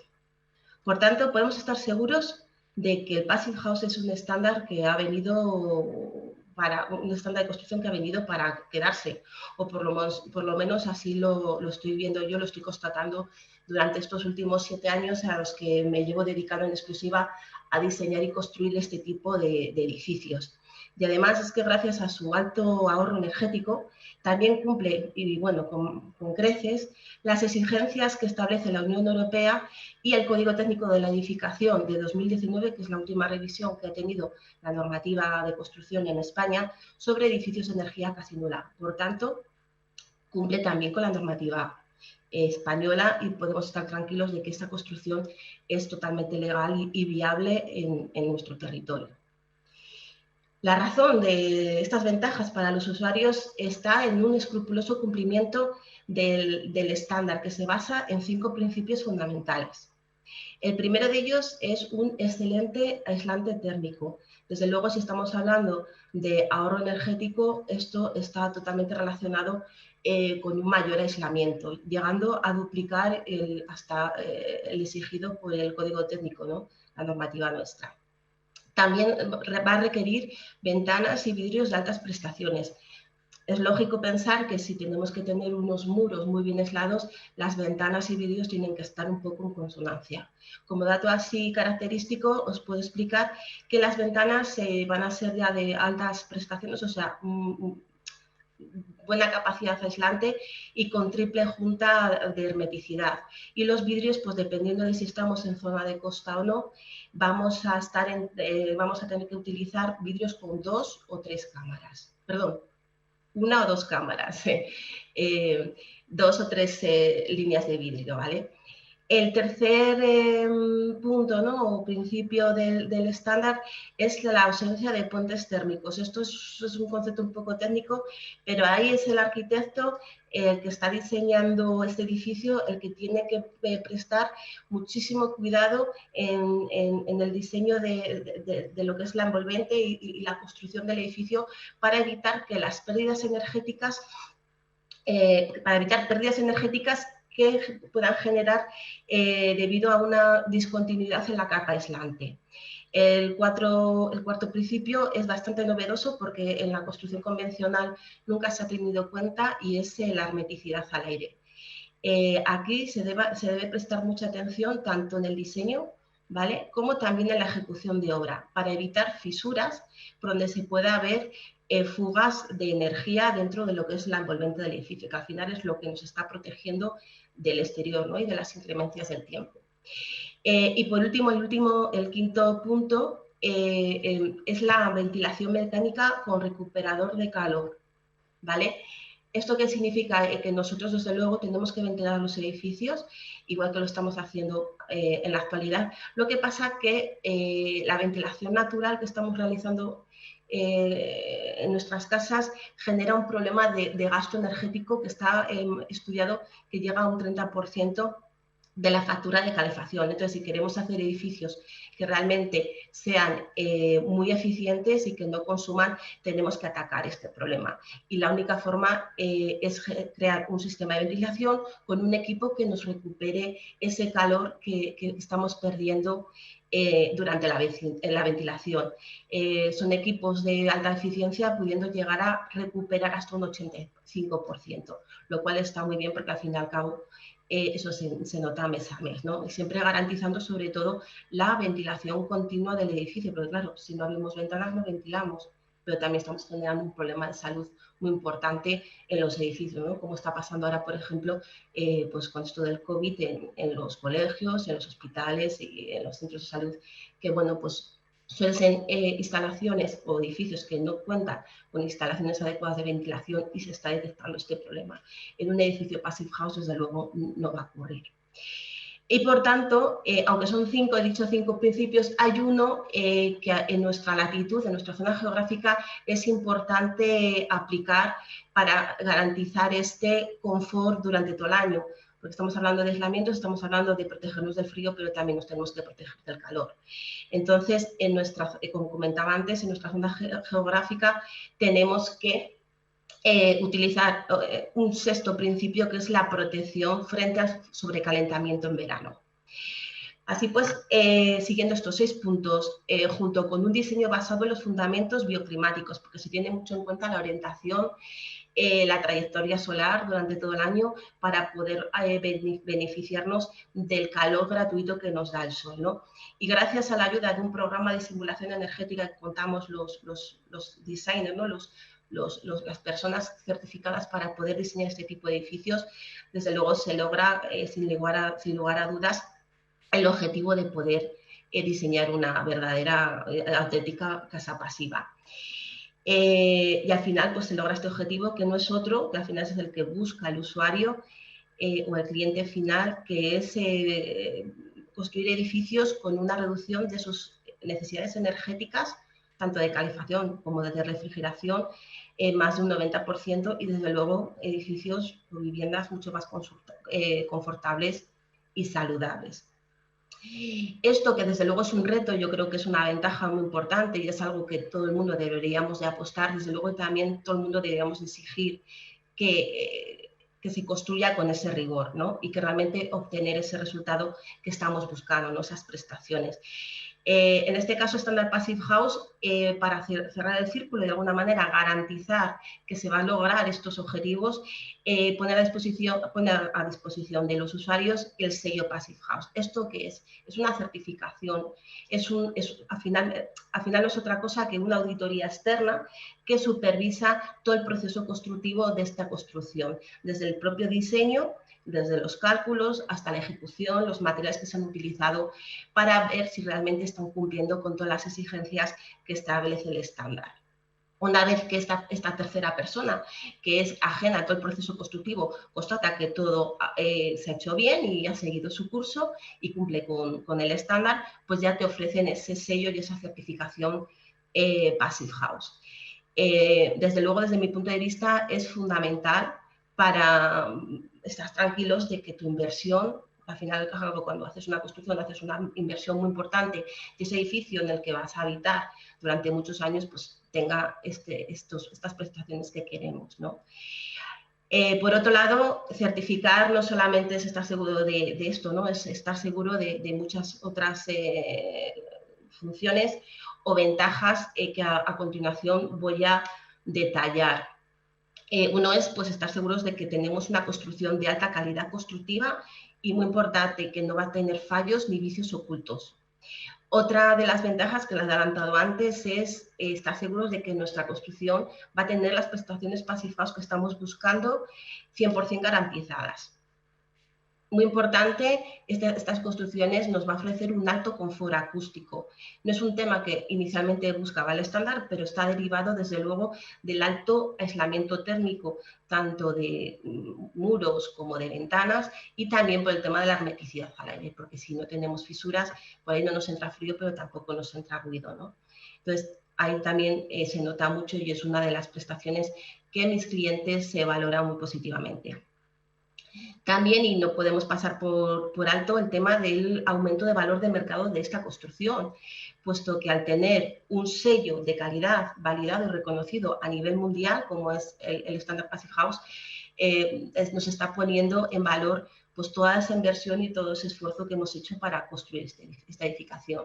Por tanto, podemos estar seguros de que el Passive House es un estándar que ha venido para un estándar de construcción que ha venido para quedarse, o por lo menos así lo estoy viendo yo, lo estoy constatando durante estos últimos 7 años a los que me llevo dedicando en exclusiva a diseñar y construir este tipo de edificios. Y además es que gracias a su alto ahorro energético también cumple, y bueno, con creces, las exigencias que establece la Unión Europea y el Código Técnico de la Edificación de 2019, que es la última revisión que ha tenido la normativa de construcción en España sobre edificios de energía casi nula. Por tanto, cumple también con la normativa española y podemos estar tranquilos de que esta construcción es totalmente legal y viable en nuestro territorio. La razón de estas ventajas para los usuarios está en un escrupuloso cumplimiento del estándar, que se basa en 5 principios fundamentales. El primero de ellos es un excelente aislante térmico. Desde luego, si estamos hablando de ahorro energético, esto está totalmente relacionado con un mayor aislamiento, llegando a duplicar hasta el exigido por el Código Técnico, ¿no? La normativa nuestra. También va a requerir ventanas y vidrios de altas prestaciones. Es lógico pensar que si tenemos que tener unos muros muy bien aislados, las ventanas y vidrios tienen que estar un poco en consonancia. Como dato así característico, os puedo explicar que las ventanas van a ser ya de altas prestaciones, o sea, buena capacidad aislante y con triple junta de hermeticidad. Y los vidrios, pues dependiendo de si estamos en zona de costa o no, vamos a tener que utilizar vidrios con 2 o 3 cámaras. Perdón, 1 o 2 cámaras, 2 o 3 líneas de vidrio, ¿vale? El tercer punto, ¿no? O principio del estándar es la ausencia de puentes térmicos. Esto es un concepto un poco técnico, pero ahí es el arquitecto el que está diseñando este edificio, el que tiene que prestar muchísimo cuidado en el diseño de lo que es la envolvente y la construcción del edificio para evitar que las pérdidas energéticas, que puedan generar debido a una discontinuidad en la capa aislante. El cuarto principio es bastante novedoso porque en la construcción convencional nunca se ha tenido cuenta y es la hermeticidad al aire. Aquí se debe prestar mucha atención tanto en el diseño, ¿vale?, como también en la ejecución de obra para evitar fisuras por donde se pueda ver fugas de energía dentro de lo que es la envolvente del edificio, que al final es lo que nos está protegiendo del exterior, ¿no?, y de las inclemencias del tiempo. Y por último, el quinto punto es la ventilación mecánica con recuperador de calor, ¿vale? ¿Esto qué significa? Que nosotros, desde luego, tenemos que ventilar los edificios, igual que lo estamos haciendo en la actualidad. Lo que pasa que la ventilación natural que estamos realizando en nuestras casas genera un problema de gasto energético que está estudiado que llega a un 30% de la factura de calefacción. Entonces, si queremos hacer edificios que realmente sean muy eficientes y que no consuman, tenemos que atacar este problema. Y la única forma es crear un sistema de ventilación con un equipo que nos recupere ese calor que estamos perdiendo durante la ventilación. Son equipos de alta eficiencia pudiendo llegar a recuperar hasta un 85%, lo cual está muy bien porque al fin y al cabo eso se nota mes a mes, ¿no? Y siempre garantizando sobre todo la ventilación continua del edificio, porque claro, si no abrimos ventanas no ventilamos, pero también estamos generando un problema de salud muy importante en los edificios, ¿no? Como está pasando ahora, por ejemplo, pues con esto del COVID en los colegios, en los hospitales y en los centros de salud, que bueno, pues suelen ser instalaciones o edificios que no cuentan con instalaciones adecuadas de ventilación y se está detectando este problema. En un edificio Passive House, desde luego, no va a ocurrir. Y por tanto, aunque son 5, he dicho 5 principios, hay uno que en nuestra latitud, en nuestra zona geográfica, es importante aplicar para garantizar este confort durante todo el año. Porque estamos hablando de aislamiento, estamos hablando de protegernos del frío, pero también nos tenemos que proteger del calor. Entonces, como comentaba antes, en nuestra zona geográfica tenemos que utilizar un sexto principio, que es la protección frente al sobrecalentamiento en verano. Así pues, siguiendo estos 6 puntos, junto con un diseño basado en los fundamentos bioclimáticos, porque se tiene mucho en cuenta la orientación, la trayectoria solar durante todo el año para poder beneficiarnos del calor gratuito que nos da el sol, ¿no? Y gracias a la ayuda de un programa de simulación energética que contamos los designers, ¿no? Las personas certificadas para poder diseñar este tipo de edificios, desde luego se logra, sin lugar a dudas, el objetivo de poder diseñar una verdadera, auténtica casa pasiva. Y al final pues se logra este objetivo, que no es otro, que al final es el que busca el usuario o el cliente final, que es construir edificios con una reducción de sus necesidades energéticas, tanto de calefacción como de refrigeración, más de un 90%, y desde luego edificios o viviendas mucho más confortables y saludables. Esto, que desde luego es un reto, yo creo que es una ventaja muy importante y es algo que todo el mundo deberíamos de apostar, desde luego también todo el mundo deberíamos exigir que se construya con ese rigor, ¿no? Y que realmente obtener ese resultado que estamos buscando, ¿no? Esas prestaciones. En este caso, Standard Passive House, para cerrar el círculo y de alguna manera garantizar que se van a lograr estos objetivos, poner a disposición de los usuarios el sello Passive House. ¿Esto qué es? Es una certificación, al final no es otra cosa que una auditoría externa que supervisa todo el proceso constructivo de esta construcción, desde el propio diseño, desde los cálculos hasta la ejecución, los materiales que se han utilizado, para ver si realmente están cumpliendo con todas las exigencias que establece el estándar. Una vez que esta tercera persona, que es ajena a todo el proceso constructivo, constata que todo se ha hecho bien y ha seguido su curso y cumple con el estándar, pues ya te ofrecen ese sello y esa certificación Passive House. Desde luego, desde mi punto de vista, es fundamental para estar tranquilos de que tu inversión, al final, cuando haces una construcción, haces una inversión muy importante, y ese edificio en el que vas a habitar durante muchos años, pues tenga estas prestaciones que queremos, ¿no? Por otro lado, certificar no solamente es estar seguro de esto, ¿no? Es estar seguro de muchas otras funciones o ventajas que a continuación voy a detallar. Uno es pues estar seguros de que tenemos una construcción de alta calidad constructiva y, muy importante, que no va a tener fallos ni vicios ocultos. Otra de las ventajas que les he adelantado antes es estar seguros de que nuestra construcción va a tener las prestaciones Passive House que estamos buscando 100% garantizadas. Muy importante, estas construcciones nos va a ofrecer un alto confort acústico. No es un tema que inicialmente buscaba el estándar, pero está derivado desde luego del alto aislamiento térmico, tanto de muros como de ventanas, y también por el tema de la hermeticidad al aire, porque si no tenemos fisuras, por ahí no nos entra frío, pero tampoco nos entra ruido, ¿no? Entonces, ahí también se nota mucho y es una de las prestaciones que mis clientes se valoran muy positivamente. También, y no podemos pasar por alto, el tema del aumento de valor de mercado de esta construcción, puesto que al tener un sello de calidad validado y reconocido a nivel mundial, como es el Standard Passive House, nos está poniendo en valor pues toda esa inversión y todo ese esfuerzo que hemos hecho para construir esta edificación.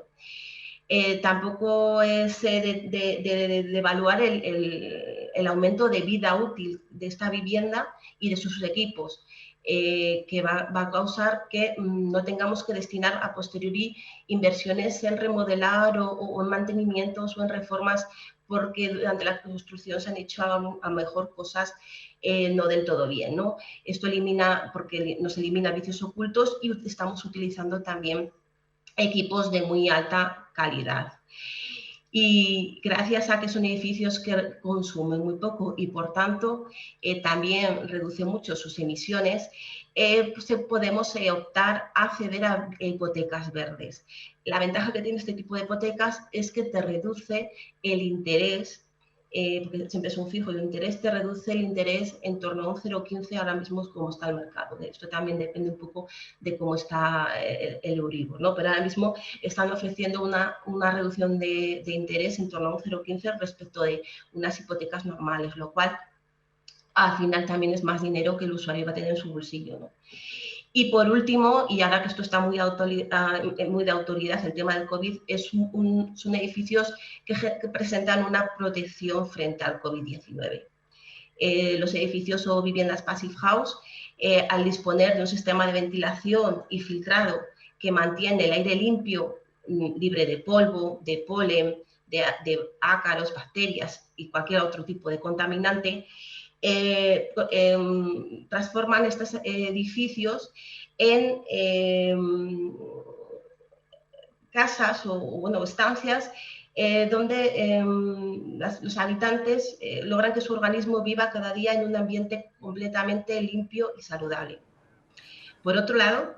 Tampoco es de evaluar el aumento de vida útil de esta vivienda y de sus equipos, que va a causar que no tengamos que destinar a posteriori inversiones en remodelar o en mantenimientos o en reformas, porque durante la construcción se han hecho a lo mejor cosas no del todo bien, ¿no? Esto nos elimina vicios ocultos y estamos utilizando también equipos de muy alta calidad. Y gracias a que son edificios que consumen muy poco y por tanto también reducen mucho sus emisiones, pues podemos optar a acceder a hipotecas verdes. La ventaja que tiene este tipo de hipotecas es que te reduce el interés, porque siempre es un fijo de interés, te reduce el interés en torno a un 0,15 ahora mismo como está el mercado. Esto también depende un poco de cómo está el Euribor, ¿no? Pero ahora mismo están ofreciendo una reducción de interés en torno a un 0,15 respecto de unas hipotecas normales, lo cual al final también es más dinero que el usuario va a tener en su bolsillo, ¿no? Y por último, y ahora que esto está muy de autoridad, el tema del COVID, son edificios que presentan una protección frente al COVID-19. Los edificios o viviendas Passive House, al disponer de un sistema de ventilación y filtrado que mantiene el aire limpio, libre de polvo, de polen, de ácaros, bacterias y cualquier otro tipo de contaminante, transforman estos edificios en casas o estancias donde los habitantes logran que su organismo viva cada día en un ambiente completamente limpio y saludable. Por otro lado,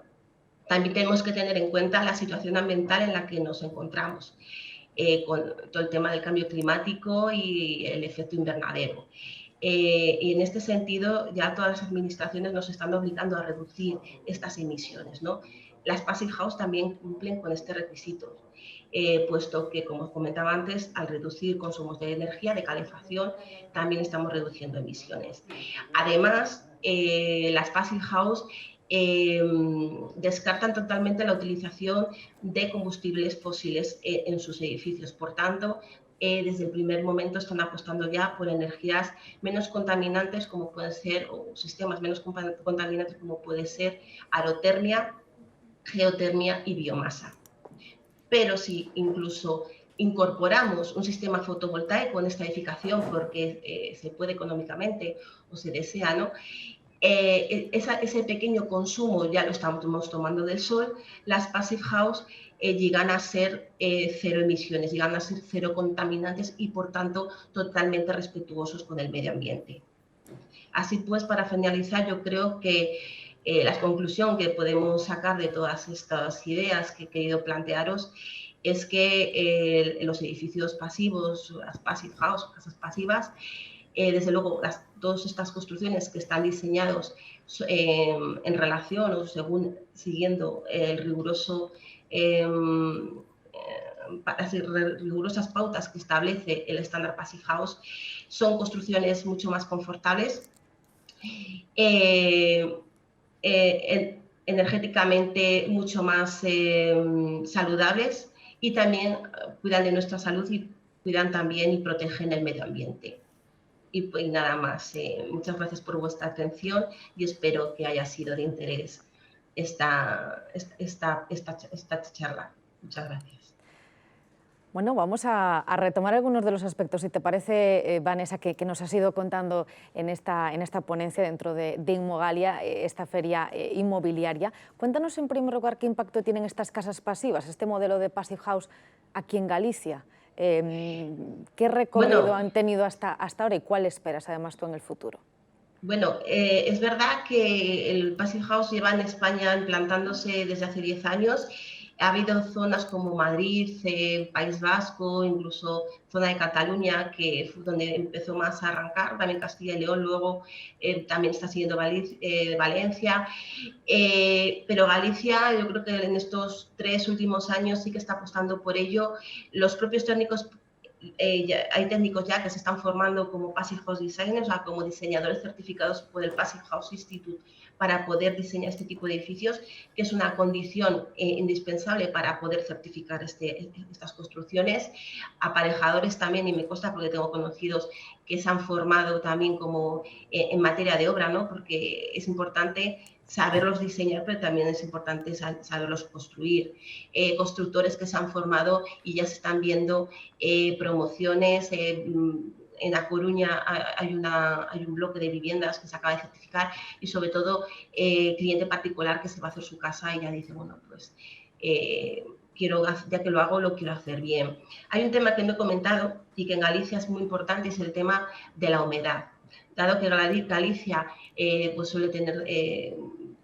también tenemos que tener en cuenta la situación ambiental en la que nos encontramos, con todo el tema del cambio climático y el efecto invernadero. Y en este sentido, ya todas las administraciones nos están obligando a reducir estas emisiones, ¿no? Las Passive House también cumplen con este requisito, puesto que, como comentaba antes, al reducir consumos de energía, de calefacción, también estamos reduciendo emisiones. Además, las Passive House descartan totalmente la utilización de combustibles fósiles en sus edificios. Por tanto, desde el primer momento están apostando ya por energías menos contaminantes, como pueden ser, o sistemas menos contaminantes, como puede ser aerotermia, geotermia y biomasa. Pero si incluso incorporamos un sistema fotovoltaico en esta edificación porque se puede económicamente o se desea, ¿no? Ese pequeño consumo ya lo estamos tomando del sol. Las Passive House llegan a ser cero emisiones, llegan a ser cero contaminantes y por tanto totalmente respetuosos con el medio ambiente. Así pues, para finalizar, yo creo que la conclusión que podemos sacar de todas estas ideas que he querido plantearos es que los edificios pasivos, las Passive House, casas pasivas, desde luego, todas estas construcciones que están diseñados en relación o siguiendo el rigurosas pautas que establece el Standard Passive House, son construcciones mucho más confortables, energéticamente mucho más saludables y también cuidan de nuestra salud y cuidan también y protegen el medio ambiente. Y pues nada más, muchas gracias por vuestra atención y espero que haya sido de interés esta charla. Muchas gracias. Bueno, vamos a retomar algunos de los aspectos, si te parece, Vanessa, que nos has ido contando en esta ponencia dentro de Inmogalia, esta feria inmobiliaria. Cuéntanos en primer lugar qué impacto tienen estas casas pasivas, este modelo de Passive House aquí en Galicia. ¿Qué recorrido han tenido hasta ahora y cuál esperas además tú en el futuro? Bueno, es verdad que el Passive House lleva en España implantándose desde hace 10 años. Ha habido zonas como Madrid, País Vasco, incluso zona de Cataluña, que fue donde empezó más a arrancar, también Castilla y León, luego también está siguiendo Valencia. Pero Galicia, yo creo que en estos 3 últimos años sí que está apostando por ello. Los propios técnicos, hay técnicos ya que se están formando como Passive House Designers, o sea, como diseñadores certificados por el Passive House Institute para poder diseñar este tipo de edificios, que es una condición indispensable para poder certificar estas construcciones. Aparejadores también, y me consta porque tengo conocidos que se han formado también como en materia de obra, ¿no? Porque es importante saberlos diseñar, pero también es importante saberlos construir. Constructores que se han formado y ya se están viendo promociones. En A Coruña hay un bloque de viviendas que se acaba de certificar y sobre todo cliente particular que se va a hacer su casa y ya dice, bueno, pues ya que lo hago, lo quiero hacer bien. Hay un tema que no he comentado y que en Galicia es muy importante, es el tema de la humedad. Dado que Galicia pues suele tener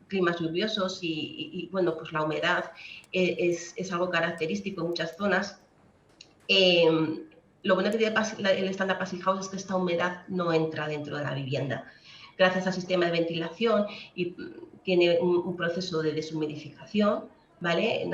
climas lluviosos y bueno, pues la humedad es algo característico en muchas zonas. Lo bueno que tiene el estándar Passive House es que esta humedad no entra dentro de la vivienda. Gracias al sistema de ventilación y tiene un proceso de deshumidificación, ¿vale?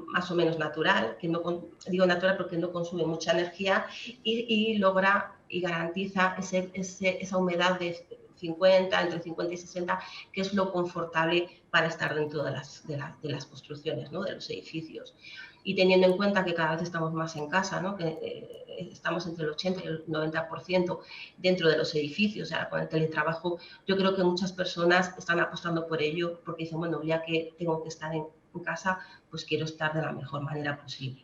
Más o menos natural, que no, digo natural porque no consume mucha energía y logra y garantiza esa humedad de 50, entre 50 y 60, que es lo confortable para estar dentro de las construcciones, ¿no? De los edificios. Y teniendo en cuenta que cada vez estamos más en casa, ¿no? Que estamos entre el 80 y el 90% dentro de los edificios, o sea, con el teletrabajo, yo creo que muchas personas están apostando por ello porque dicen, bueno, ya que tengo que estar en casa, pues quiero estar de la mejor manera posible.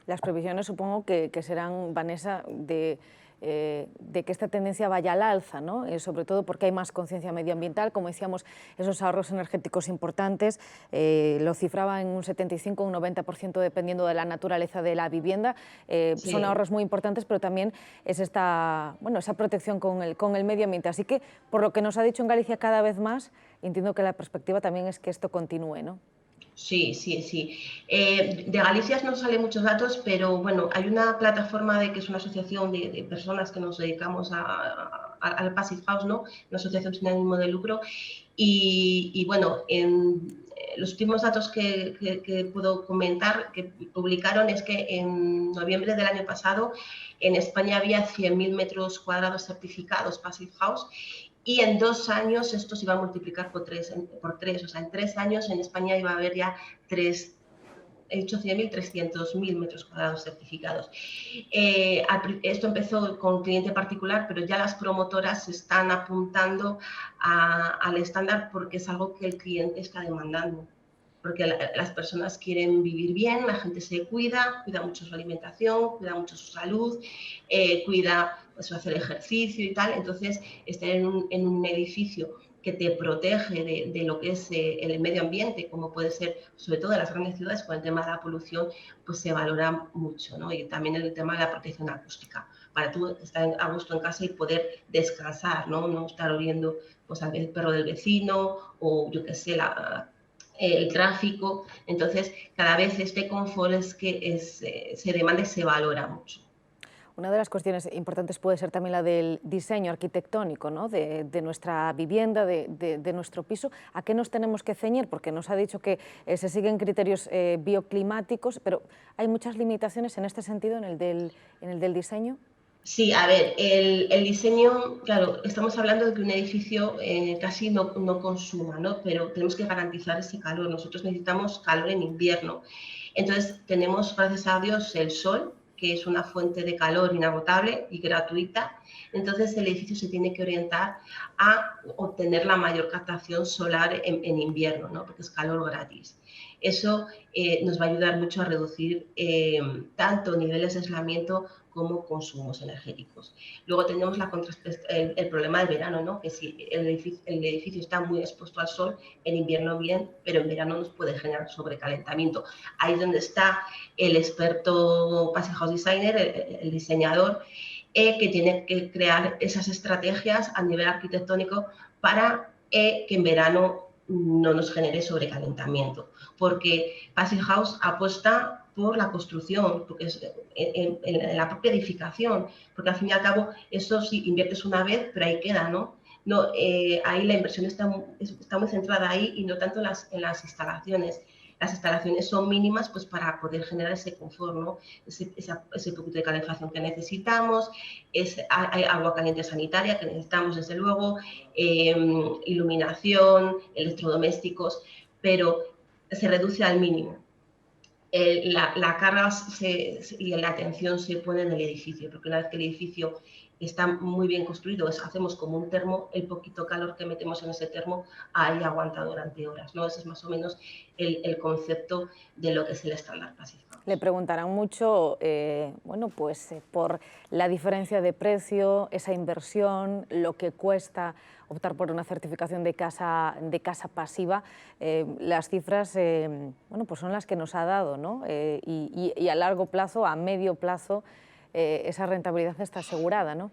Las previsiones supongo que serán, Vanessa, de que esta tendencia vaya al alza, ¿no? Sobre todo porque hay más conciencia medioambiental, como decíamos, esos ahorros energéticos importantes, lo cifraba en un 75 o un 90% dependiendo de la naturaleza de la vivienda, sí. Son ahorros muy importantes, pero también es esa protección con el medio ambiente. Así que, por lo que nos ha dicho en Galicia cada vez más, entiendo que la perspectiva también es que esto continúe, ¿no? Sí, sí, sí. De Galicia no salen muchos datos, pero bueno, hay una plataforma que es una asociación de personas que nos dedicamos al Passive House, ¿no? Una asociación sin ánimo de lucro. Y bueno, en los últimos datos que puedo comentar, que publicaron, es que en noviembre del año pasado en España había 100.000 metros cuadrados certificados Passive House. Y en 2 años esto se iba a multiplicar por 3, o sea, en 3 años en España iba a haber ya 100.000, 300.000 metros cuadrados certificados. Esto empezó con cliente particular, pero ya las promotoras se están apuntando al estándar porque es algo que el cliente está demandando. Porque las personas quieren vivir bien, la gente se cuida mucho su alimentación, cuida mucho su salud, cuida pues, hacer ejercicio y tal. Entonces, estar en un edificio que te protege de lo que es el medio ambiente, como puede ser, sobre todo en las grandes ciudades, con el tema de la polución, pues se valora mucho, ¿no? Y también el tema de la protección acústica, para tú estar a gusto en casa y poder descansar, ¿no? No estar oliendo pues, al perro del vecino o, yo qué sé, el tráfico. Entonces, cada vez este confort es que se demanda y se valora mucho. Una de las cuestiones importantes puede ser también la del diseño arquitectónico, ¿no? de nuestra vivienda, de nuestro piso. ¿A qué nos tenemos que ceñir? Porque nos ha dicho que se siguen criterios bioclimáticos, pero ¿hay muchas limitaciones en este sentido, en el del diseño? Sí, a ver, el diseño, claro, estamos hablando de que un edificio casi no consuma, ¿no? Pero tenemos que garantizar ese calor. Nosotros necesitamos calor en invierno. Entonces, tenemos, gracias a Dios, el sol, que es una fuente de calor inagotable y gratuita. Entonces, el edificio se tiene que orientar a obtener la mayor captación solar en invierno, ¿no? Porque es calor gratis. Eso nos va a ayudar mucho a reducir tanto niveles de aislamiento como consumos energéticos. Luego tenemos el problema del verano, ¿no? Que si el edificio está muy expuesto al sol, en invierno bien, pero en verano nos puede generar sobrecalentamiento. Ahí es donde está el experto Passive House Designer, el diseñador, que tiene que crear esas estrategias a nivel arquitectónico para que en verano no nos genere sobrecalentamiento, porque Passive House apuesta por la construcción, porque es en la propia edificación, porque al fin y al cabo eso sí inviertes una vez, pero ahí queda, ¿no? No, ahí la inversión está muy centrada ahí y no tanto en las instalaciones. Las instalaciones son mínimas pues, para poder generar ese confort, ¿no? ese poquito de calefacción que necesitamos, hay agua caliente sanitaria que necesitamos, desde luego, iluminación, electrodomésticos, pero se reduce al mínimo. La carga y la atención se pone en el edificio, porque una vez que el edificio está muy bien construido, hacemos como un termo, el poquito calor que metemos en ese termo ahí aguanta durante horas, ¿no? Ese es más o menos el concepto de lo que es el estándar Passive House. Le preguntarán mucho por la diferencia de precio, esa inversión, lo que cuesta optar por una certificación de casa pasiva. Las cifras pues son las que nos ha dado, ¿no? Y a largo plazo, a medio plazo, esa rentabilidad está asegurada, ¿no?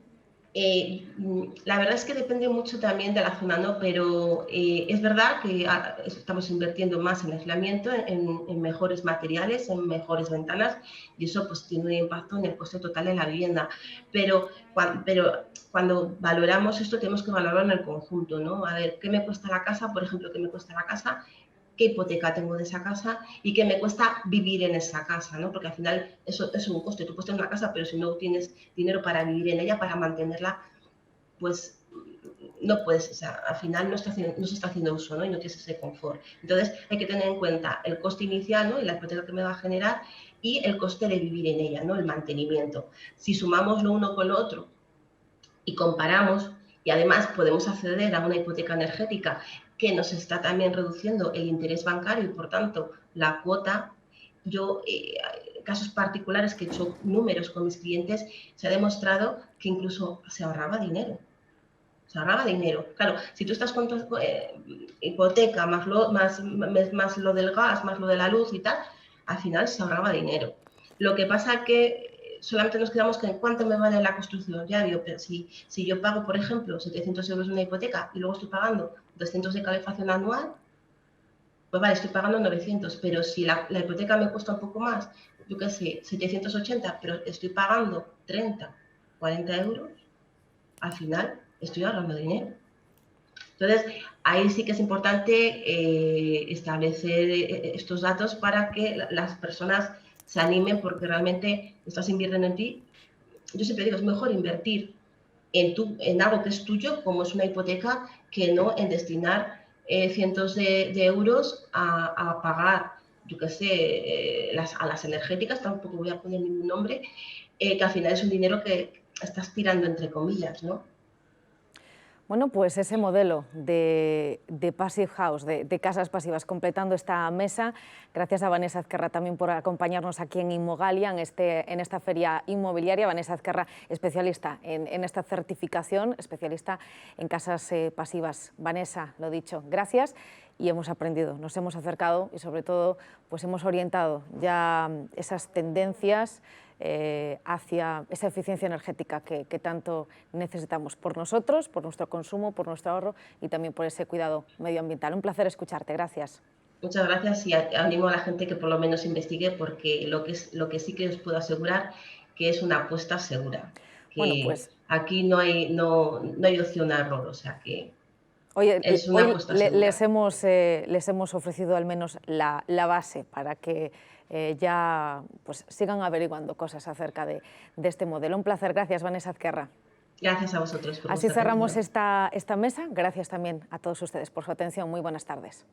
La verdad es que depende mucho también de la zona, ¿no? Pero es verdad que estamos invirtiendo más en aislamiento, en mejores materiales, en mejores ventanas, y eso pues tiene un impacto en el coste total de la vivienda. Pero cuando valoramos esto tenemos que valorarlo en el conjunto, ¿no? A ver, ¿qué me cuesta la casa? Por ejemplo, ¿qué me cuesta la casa? ¿Qué hipoteca tengo de esa casa y qué me cuesta vivir en esa casa, ¿no? Porque al final eso es un coste. Tú puedes tener una casa, pero si no tienes dinero para vivir en ella, para mantenerla, pues no puedes, o sea, al final no se está haciendo uso, ¿no? Y no tienes ese confort. Entonces hay que tener en cuenta el coste inicial, ¿no? Y la hipoteca que me va a generar y el coste de vivir en ella, ¿no? El mantenimiento. Si sumamos lo uno con lo otro y comparamos, y además podemos acceder a una hipoteca energética que nos está también reduciendo el interés bancario y por tanto la cuota, casos particulares que he hecho números con mis clientes, se ha demostrado que incluso se ahorraba dinero. Se ahorraba dinero. Claro, si tú estás con tu hipoteca más lo del gas, más lo de la luz y tal, al final se ahorraba dinero. Lo que pasa que solamente nos quedamos con cuánto me vale la construcción. Ya digo, pero si yo pago, por ejemplo, 700 euros de una hipoteca y luego estoy pagando 200 de calefacción anual, pues vale, estoy pagando 900, pero si la hipoteca me cuesta un poco más, yo qué sé, 780, pero estoy pagando 30, 40 euros, al final estoy ahorrando dinero. Entonces, ahí sí que es importante establecer estos datos para que las personas se animen, porque realmente estás invirtiendo en ti. Yo siempre digo, es mejor invertir en algo que es tuyo, como es una hipoteca, que no en destinar cientos de euros a pagar, yo qué sé, a las energéticas, tampoco voy a poner ningún nombre, que al final es un dinero que estás tirando entre comillas, ¿no? Bueno, pues ese modelo de Passive House, de casas pasivas, completando esta mesa. Gracias a Vanessa Ezquerra también por acompañarnos aquí en Inmogalia, en esta feria inmobiliaria. Vanessa Ezquerra, especialista en esta certificación, especialista en casas pasivas. Vanessa, lo dicho, gracias. Y hemos aprendido, nos hemos acercado y sobre todo pues hemos orientado ya esas tendencias hacia esa eficiencia energética que tanto necesitamos por nosotros, por nuestro consumo, por nuestro ahorro y también por ese cuidado medioambiental. Un placer escucharte, gracias. Muchas gracias y animo a la gente que por lo menos investigue, porque lo que sí que os puedo asegurar que es una apuesta segura. Que bueno, pues aquí no hay opción a error, o sea que hoy les hemos ofrecido al menos la base para que ya pues, sigan averiguando cosas acerca de este modelo. Un placer, gracias Vanessa Ezquerra. Gracias a vosotros. Así cerramos esta mesa. Gracias también a todos ustedes por su atención. Muy buenas tardes.